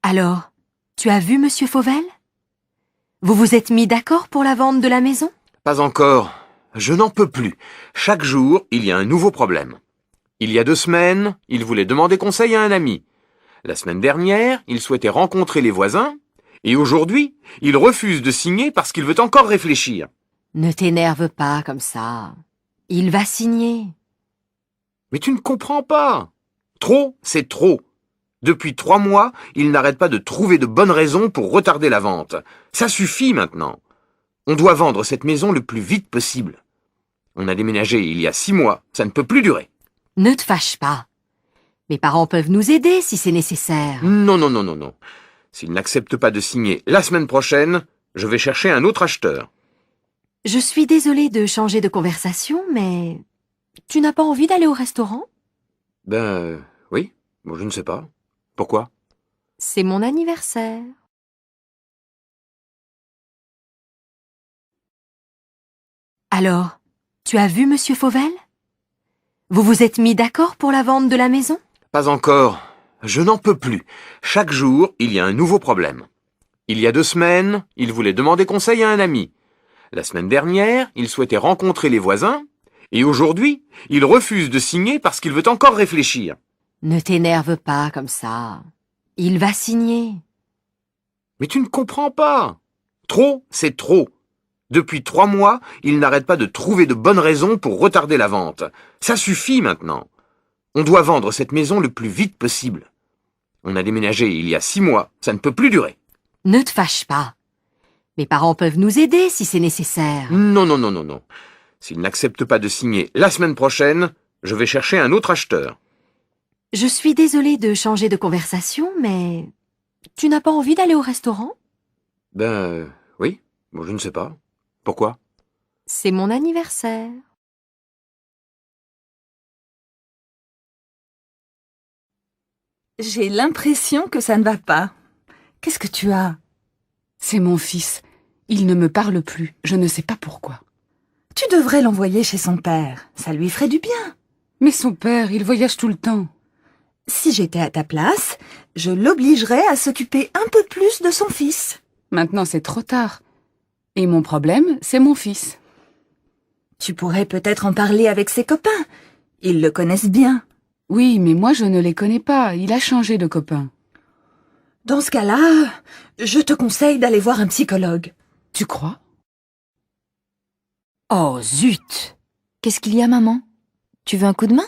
Alors, tu as vu Monsieur Fauvel? Vous vous êtes mis d'accord pour la vente de la maison? Pas encore. Je n'en peux plus. Chaque jour, il y a un nouveau problème. Il y a 2 semaines, il voulait demander conseil à un ami. La semaine dernière, il souhaitait rencontrer les voisins. Et aujourd'hui, il refuse de signer parce qu'il veut encore réfléchir. Ne t'énerve pas comme ça. Il va signer. Mais tu ne comprends pas. Trop, c'est trop. Depuis 3 mois, il n'arrête pas de trouver de bonnes raisons pour retarder la vente. Ça suffit maintenant. On doit vendre cette maison le plus vite possible. On a déménagé il y a 6 mois, ça ne peut plus durer. Ne te fâche pas. Mes parents peuvent nous aider si c'est nécessaire. Non, non, non, non, non. S'il n'accepte pas de signer la semaine prochaine, je vais chercher un autre acheteur. Je suis désolée de changer de conversation, mais tu n'as pas envie d'aller au restaurant? Oui. Bon, je ne sais pas. Pourquoi? C'est mon anniversaire. Alors, tu as vu Monsieur Fauvel? Vous vous êtes mis d'accord pour la vente de la maison? Pas encore. Je n'en peux plus. Chaque jour, il y a un nouveau problème. Il y a 2 semaines, il voulait demander conseil à un ami. La semaine dernière, il souhaitait rencontrer les voisins. Et aujourd'hui, il refuse de signer parce qu'il veut encore réfléchir. Ne t'énerve pas comme ça. Il va signer. Mais tu ne comprends pas. Trop, c'est trop. Depuis 3 mois, il n'arrête pas de trouver de bonnes raisons pour retarder la vente. Ça suffit maintenant. On doit vendre cette maison le plus vite possible. On a déménagé il y a 6 mois, ça ne peut plus durer. Ne te fâche pas. Mes parents peuvent nous aider si c'est nécessaire. Non, non, non, non, non. S'il n'accepte pas de signer la semaine prochaine, je vais chercher un autre acheteur. Je suis désolée de changer de conversation, mais tu n'as pas envie d'aller au restaurant? Oui. Bon, je ne sais pas. Pourquoi? C'est mon anniversaire. J'ai l'impression que ça ne va pas. Qu'est-ce que tu as? C'est mon fils. Il ne me parle plus. Je ne sais pas pourquoi. Tu devrais l'envoyer chez son père. Ça lui ferait du bien. Mais son père, il voyage tout le temps. Si j'étais à ta place, je l'obligerais à s'occuper un peu plus de son fils. Maintenant, c'est trop tard. Et mon problème, c'est mon fils. Tu pourrais peut-être en parler avec ses copains. Ils le connaissent bien. Oui, mais moi, je ne les connais pas. Il a changé de copain. Dans ce cas-là, je te conseille d'aller voir un psychologue. Tu crois? Oh, zut! Qu'est-ce qu'il y a, maman? Tu veux un coup de main?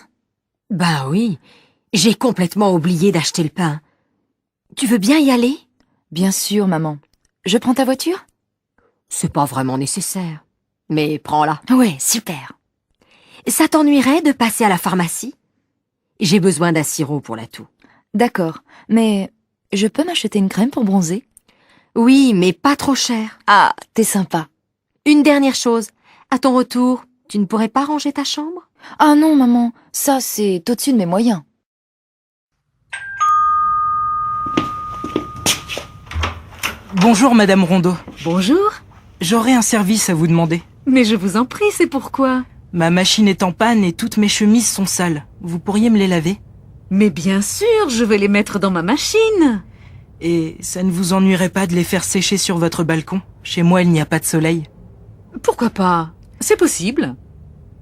Ben oui, j'ai complètement oublié d'acheter le pain. Tu veux bien y aller? Bien sûr, maman. Je prends ta voiture? C'est pas vraiment nécessaire. Mais prends-la. Ouais, super. Ça t'ennuierait de passer à la pharmacie? J'ai besoin d'un sirop pour la toux. D'accord, mais je peux m'acheter une crème pour bronzer? Oui, mais pas trop cher. Ah, t'es sympa. Une dernière chose. À ton retour, tu ne pourrais pas ranger ta chambre? Ah non, maman, ça c'est au-dessus de mes moyens. Bonjour, Madame Rondeau. Bonjour. J'aurais un service à vous demander. Mais je vous en prie, c'est pourquoi? Ma machine est en panne et toutes mes chemises sont sales. Vous pourriez me les laver? Mais bien sûr, je vais les mettre dans ma machine. Et ça ne vous ennuierait pas de les faire sécher sur votre balcon? Chez moi, il n'y a pas de soleil. Pourquoi pas? C'est possible.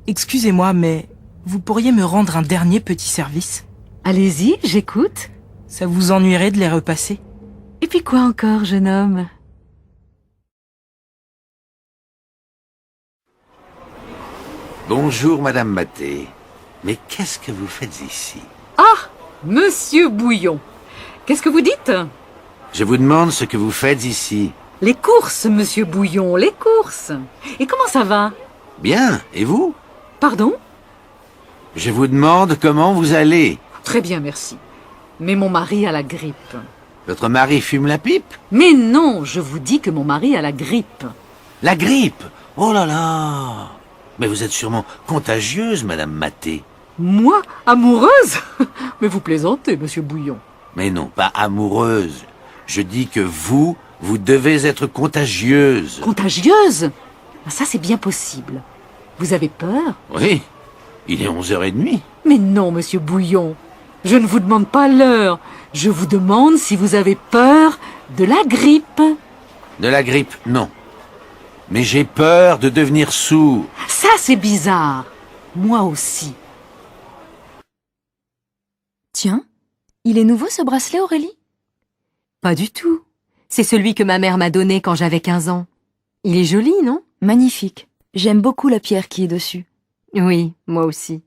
Excusez-moi, mais vous pourriez me rendre un dernier petit service? Allez-y, j'écoute. Ça vous ennuierait de les repasser? Et puis quoi encore, jeune homme? Bonjour, Madame Maté. Mais qu'est-ce que vous faites ici? Ah, Monsieur Bouillon. Qu'est-ce que vous dites? Je vous demande ce que vous faites ici. Les courses, Monsieur Bouillon, les courses. Et comment ça va? Bien, et vous? Pardon? Je vous demande comment vous allez. Très bien, merci. Mais mon mari a la grippe. Votre mari fume la pipe? Mais non, je vous dis que mon mari a la grippe. La grippe? Oh là là! Mais vous êtes sûrement contagieuse, Madame Maté. Moi, amoureuse? Mais vous plaisantez, Monsieur Bouillon. Mais non, pas amoureuse. Je dis que vous devez être contagieuse. Contagieuse? Ça, c'est bien possible. Vous avez peur? Oui, il est 11h30. Mais non, Monsieur Bouillon. Je ne vous demande pas l'heure. Je vous demande si vous avez peur de la grippe. De la grippe, non. Mais j'ai peur de devenir sourd. Ça, c'est bizarre. Moi aussi. Tiens, il est nouveau ce bracelet, Aurélie? Pas du tout. C'est celui que ma mère m'a donné quand j'avais 15 ans. Il est joli, non? Magnifique. J'aime beaucoup la pierre qui est dessus. Oui, moi aussi.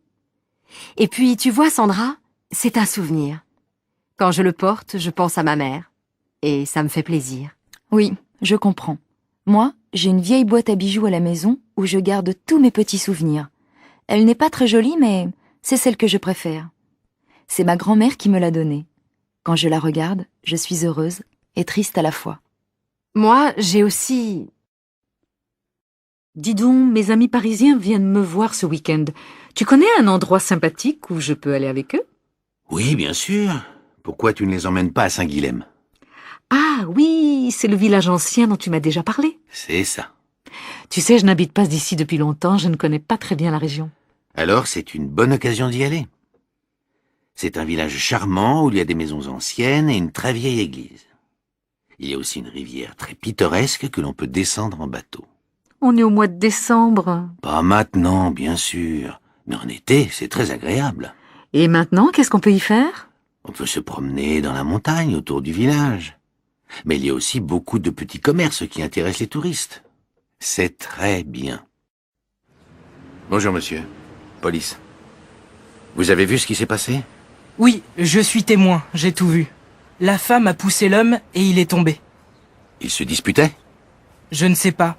Et puis, tu vois, Sandra, c'est un souvenir. Quand je le porte, je pense à ma mère. Et ça me fait plaisir. Oui, je comprends. Moi, j'ai une vieille boîte à bijoux à la maison où je garde tous mes petits souvenirs. Elle n'est pas très jolie, mais c'est celle que je préfère. C'est ma grand-mère qui me l'a donnée. Quand je la regarde, je suis heureuse et triste à la fois. Moi, j'ai aussi... Dis donc, mes amis parisiens viennent me voir ce week-end. Tu connais un endroit sympathique où je peux aller avec eux? Oui, bien sûr. Pourquoi tu ne les emmènes pas à Saint-Guilhem? Ah oui, c'est le village ancien dont tu m'as déjà parlé. C'est ça. Tu sais, je n'habite pas d'ici depuis longtemps, je ne connais pas très bien la région. Alors, c'est une bonne occasion d'y aller. C'est un village charmant où il y a des maisons anciennes et une très vieille église. Il y a aussi une rivière très pittoresque que l'on peut descendre en bateau. On est au mois de décembre. Pas maintenant, bien sûr. Mais en été, c'est très agréable. Et maintenant, qu'est-ce qu'on peut y faire? On peut se promener dans la montagne autour du village. Mais il y a aussi beaucoup de petits commerces qui intéressent les touristes. C'est très bien. Bonjour, monsieur. Police. Vous avez vu ce qui s'est passé? Oui, je suis témoin, j'ai tout vu. La femme a poussé l'homme et il est tombé. Ils se disputaient? Je ne sais pas.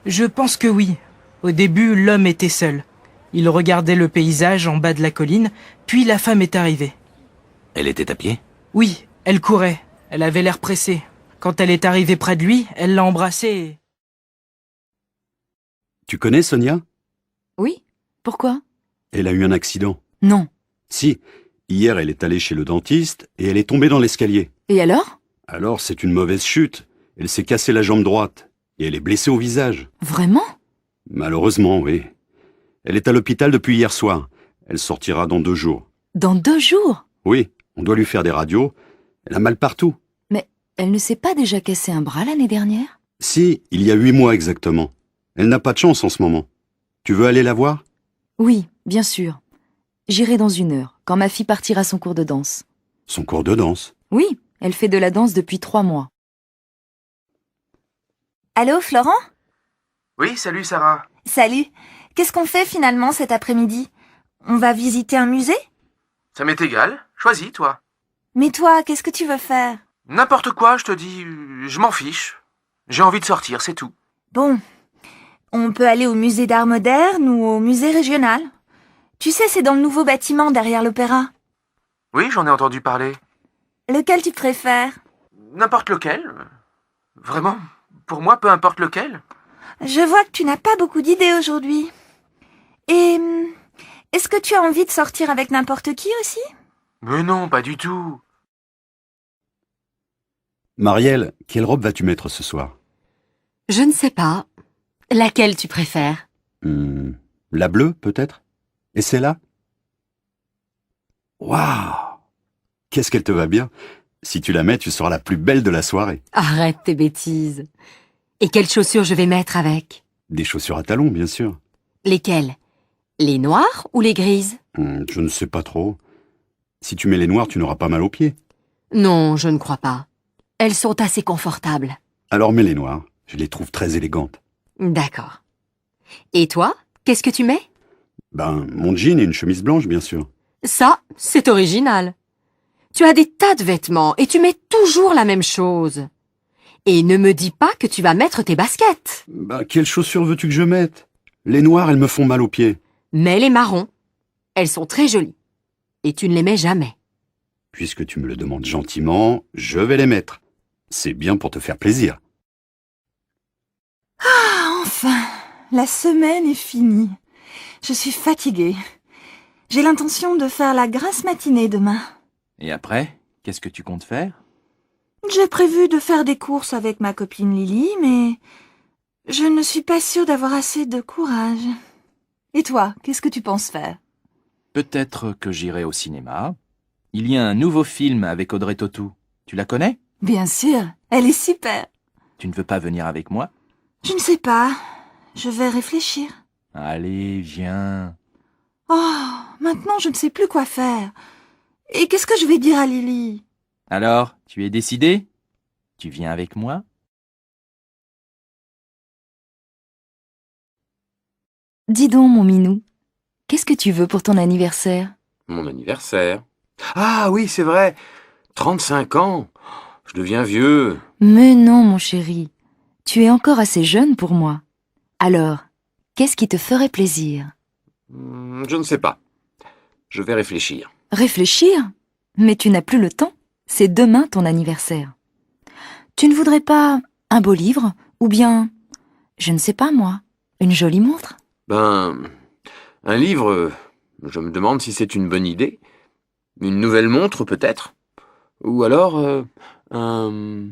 Je pense que oui. Au début, l'homme était seul. Il regardait le paysage en bas de la colline, puis la femme est arrivée. Elle était à pied? Oui, elle courait. Elle avait l'air pressée. Quand elle est arrivée près de lui, elle l'a embrassé et... Tu connais Sonia? Oui, pourquoi? Elle a eu un accident. Non. Si, hier elle est allée chez le dentiste et elle est tombée dans l'escalier. Et alors? Alors c'est une mauvaise chute. Elle s'est cassée la jambe droite et elle est blessée au visage. Vraiment? Malheureusement, oui. Elle est à l'hôpital depuis hier soir. Elle sortira dans 2 jours. Dans 2 jours? Oui, on doit lui faire des radios. Elle a mal partout. Mais elle ne s'est pas déjà cassé un bras l'année dernière? Si, il y a 8 mois exactement. Elle n'a pas de chance en ce moment. Tu veux aller la voir? Oui, bien sûr. J'irai dans 1 heure, quand ma fille partira à son cours de danse. Son cours de danse? Oui, elle fait de la danse depuis 3 mois. Allô, Florent? Oui, salut Sarah. Salut. Qu'est-ce qu'on fait finalement cet après-midi? On va visiter un musée? Ça m'est égal. Choisis, toi. Mais toi, qu'est-ce que tu veux faire? N'importe quoi, je te dis, je m'en fiche. J'ai envie de sortir, c'est tout. Bon, on peut aller au musée d'art moderne ou au musée régional. Tu sais, c'est dans le nouveau bâtiment derrière l'opéra. Oui, j'en ai entendu parler. Lequel tu préfères? N'importe lequel. Vraiment, pour moi, peu importe lequel. Je vois que tu n'as pas beaucoup d'idées aujourd'hui. Et est-ce que tu as envie de sortir avec n'importe qui aussi? Mais non, pas du tout. Marielle, quelle robe vas-tu mettre ce soir? Je ne sais pas. Laquelle tu préfères? La bleue, peut-être? Et celle-là? Waouh! qu'est-ce qu'elle te va bien. Si tu la mets, tu seras la plus belle de la soirée. Arrête tes bêtises. Et quelles chaussures je vais mettre avec? Des chaussures à talons, bien sûr. Lesquelles? Les noires ou les grises? Je ne sais pas trop. Si tu mets les noires, tu n'auras pas mal aux pieds. Non, je ne crois pas. Elles sont assez confortables. Alors mets les noires. Je les trouve très élégantes. D'accord. Et toi, qu'est-ce que tu mets? Mon jean et une chemise blanche, bien sûr. Ça, c'est original. Tu as des tas de vêtements et tu mets toujours la même chose. Et ne me dis pas que tu vas mettre tes baskets. Quelles chaussures veux-tu que je mette? Les noires, elles me font mal aux pieds. Mets les marrons. Elles sont très jolies. Et tu ne les mets jamais. Puisque tu me le demandes gentiment, je vais les mettre. C'est bien pour te faire plaisir. Ah, enfin, la semaine est finie. Je suis fatiguée. J'ai l'intention de faire la grasse matinée demain. Et après, qu'est-ce que tu comptes faire? J'ai prévu de faire des courses avec ma copine Lily, mais je ne suis pas sûre d'avoir assez de courage. Et toi, qu'est-ce que tu penses faire? Peut-être que j'irai au cinéma. Il y a un nouveau film avec Audrey Tautou. Tu la connais? Bien sûr, elle est super. Tu ne veux pas venir avec moi? Je ne sais pas. Je vais réfléchir. Allez, viens. Oh, maintenant je ne sais plus quoi faire. Et qu'est-ce que je vais dire à Lily? Alors, tu es décidé? Tu viens avec moi? Dis donc, mon minou, qu'est-ce que tu veux pour ton anniversaire? Mon anniversaire. Ah oui, c'est vrai. 35 ans. Je deviens vieux. Mais non, mon chéri, tu es encore assez jeune pour moi. Alors, qu'est-ce qui te ferait plaisir? Je ne sais pas. Je vais réfléchir. Réfléchir? Mais tu n'as plus le temps. C'est demain ton anniversaire. Tu ne voudrais pas un beau livre? Ou bien, je ne sais pas moi, une jolie montre? Un livre, je me demande si c'est une bonne idée. Une nouvelle montre, peut-être. Ou alors, un...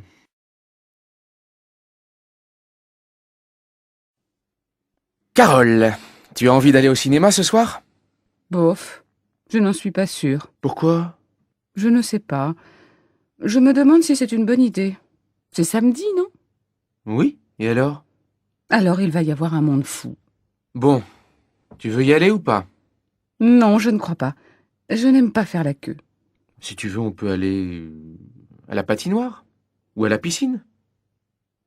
Carole, tu as envie d'aller au cinéma ce soir? Bof, je n'en suis pas sûre. Pourquoi? Je ne sais pas. Je me demande si c'est une bonne idée. C'est samedi, non? Oui, et alors? Alors il va y avoir un monde fou. Bon, tu veux y aller ou pas? Non, je ne crois pas. Je n'aime pas faire la queue. Si tu veux, on peut aller à la patinoire ou à la piscine.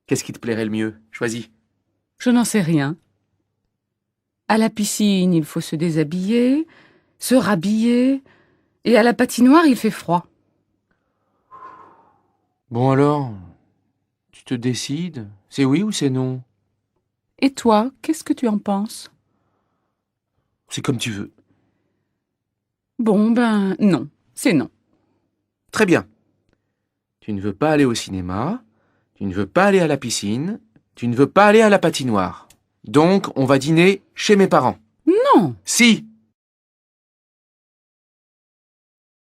Qu'est-ce qui te plairait le mieux? Choisis. Je n'en sais rien. À la piscine, il faut se déshabiller, se rhabiller, et à la patinoire, il fait froid. Bon alors, tu te décides? C'est oui ou c'est non? Et toi, qu'est-ce que tu en penses? C'est comme tu veux. Bon, non, c'est non. Très bien. Tu ne veux pas aller au cinéma, tu ne veux pas aller à la piscine, tu ne veux pas aller à la patinoire. Donc, on va dîner chez mes parents. Non. Si.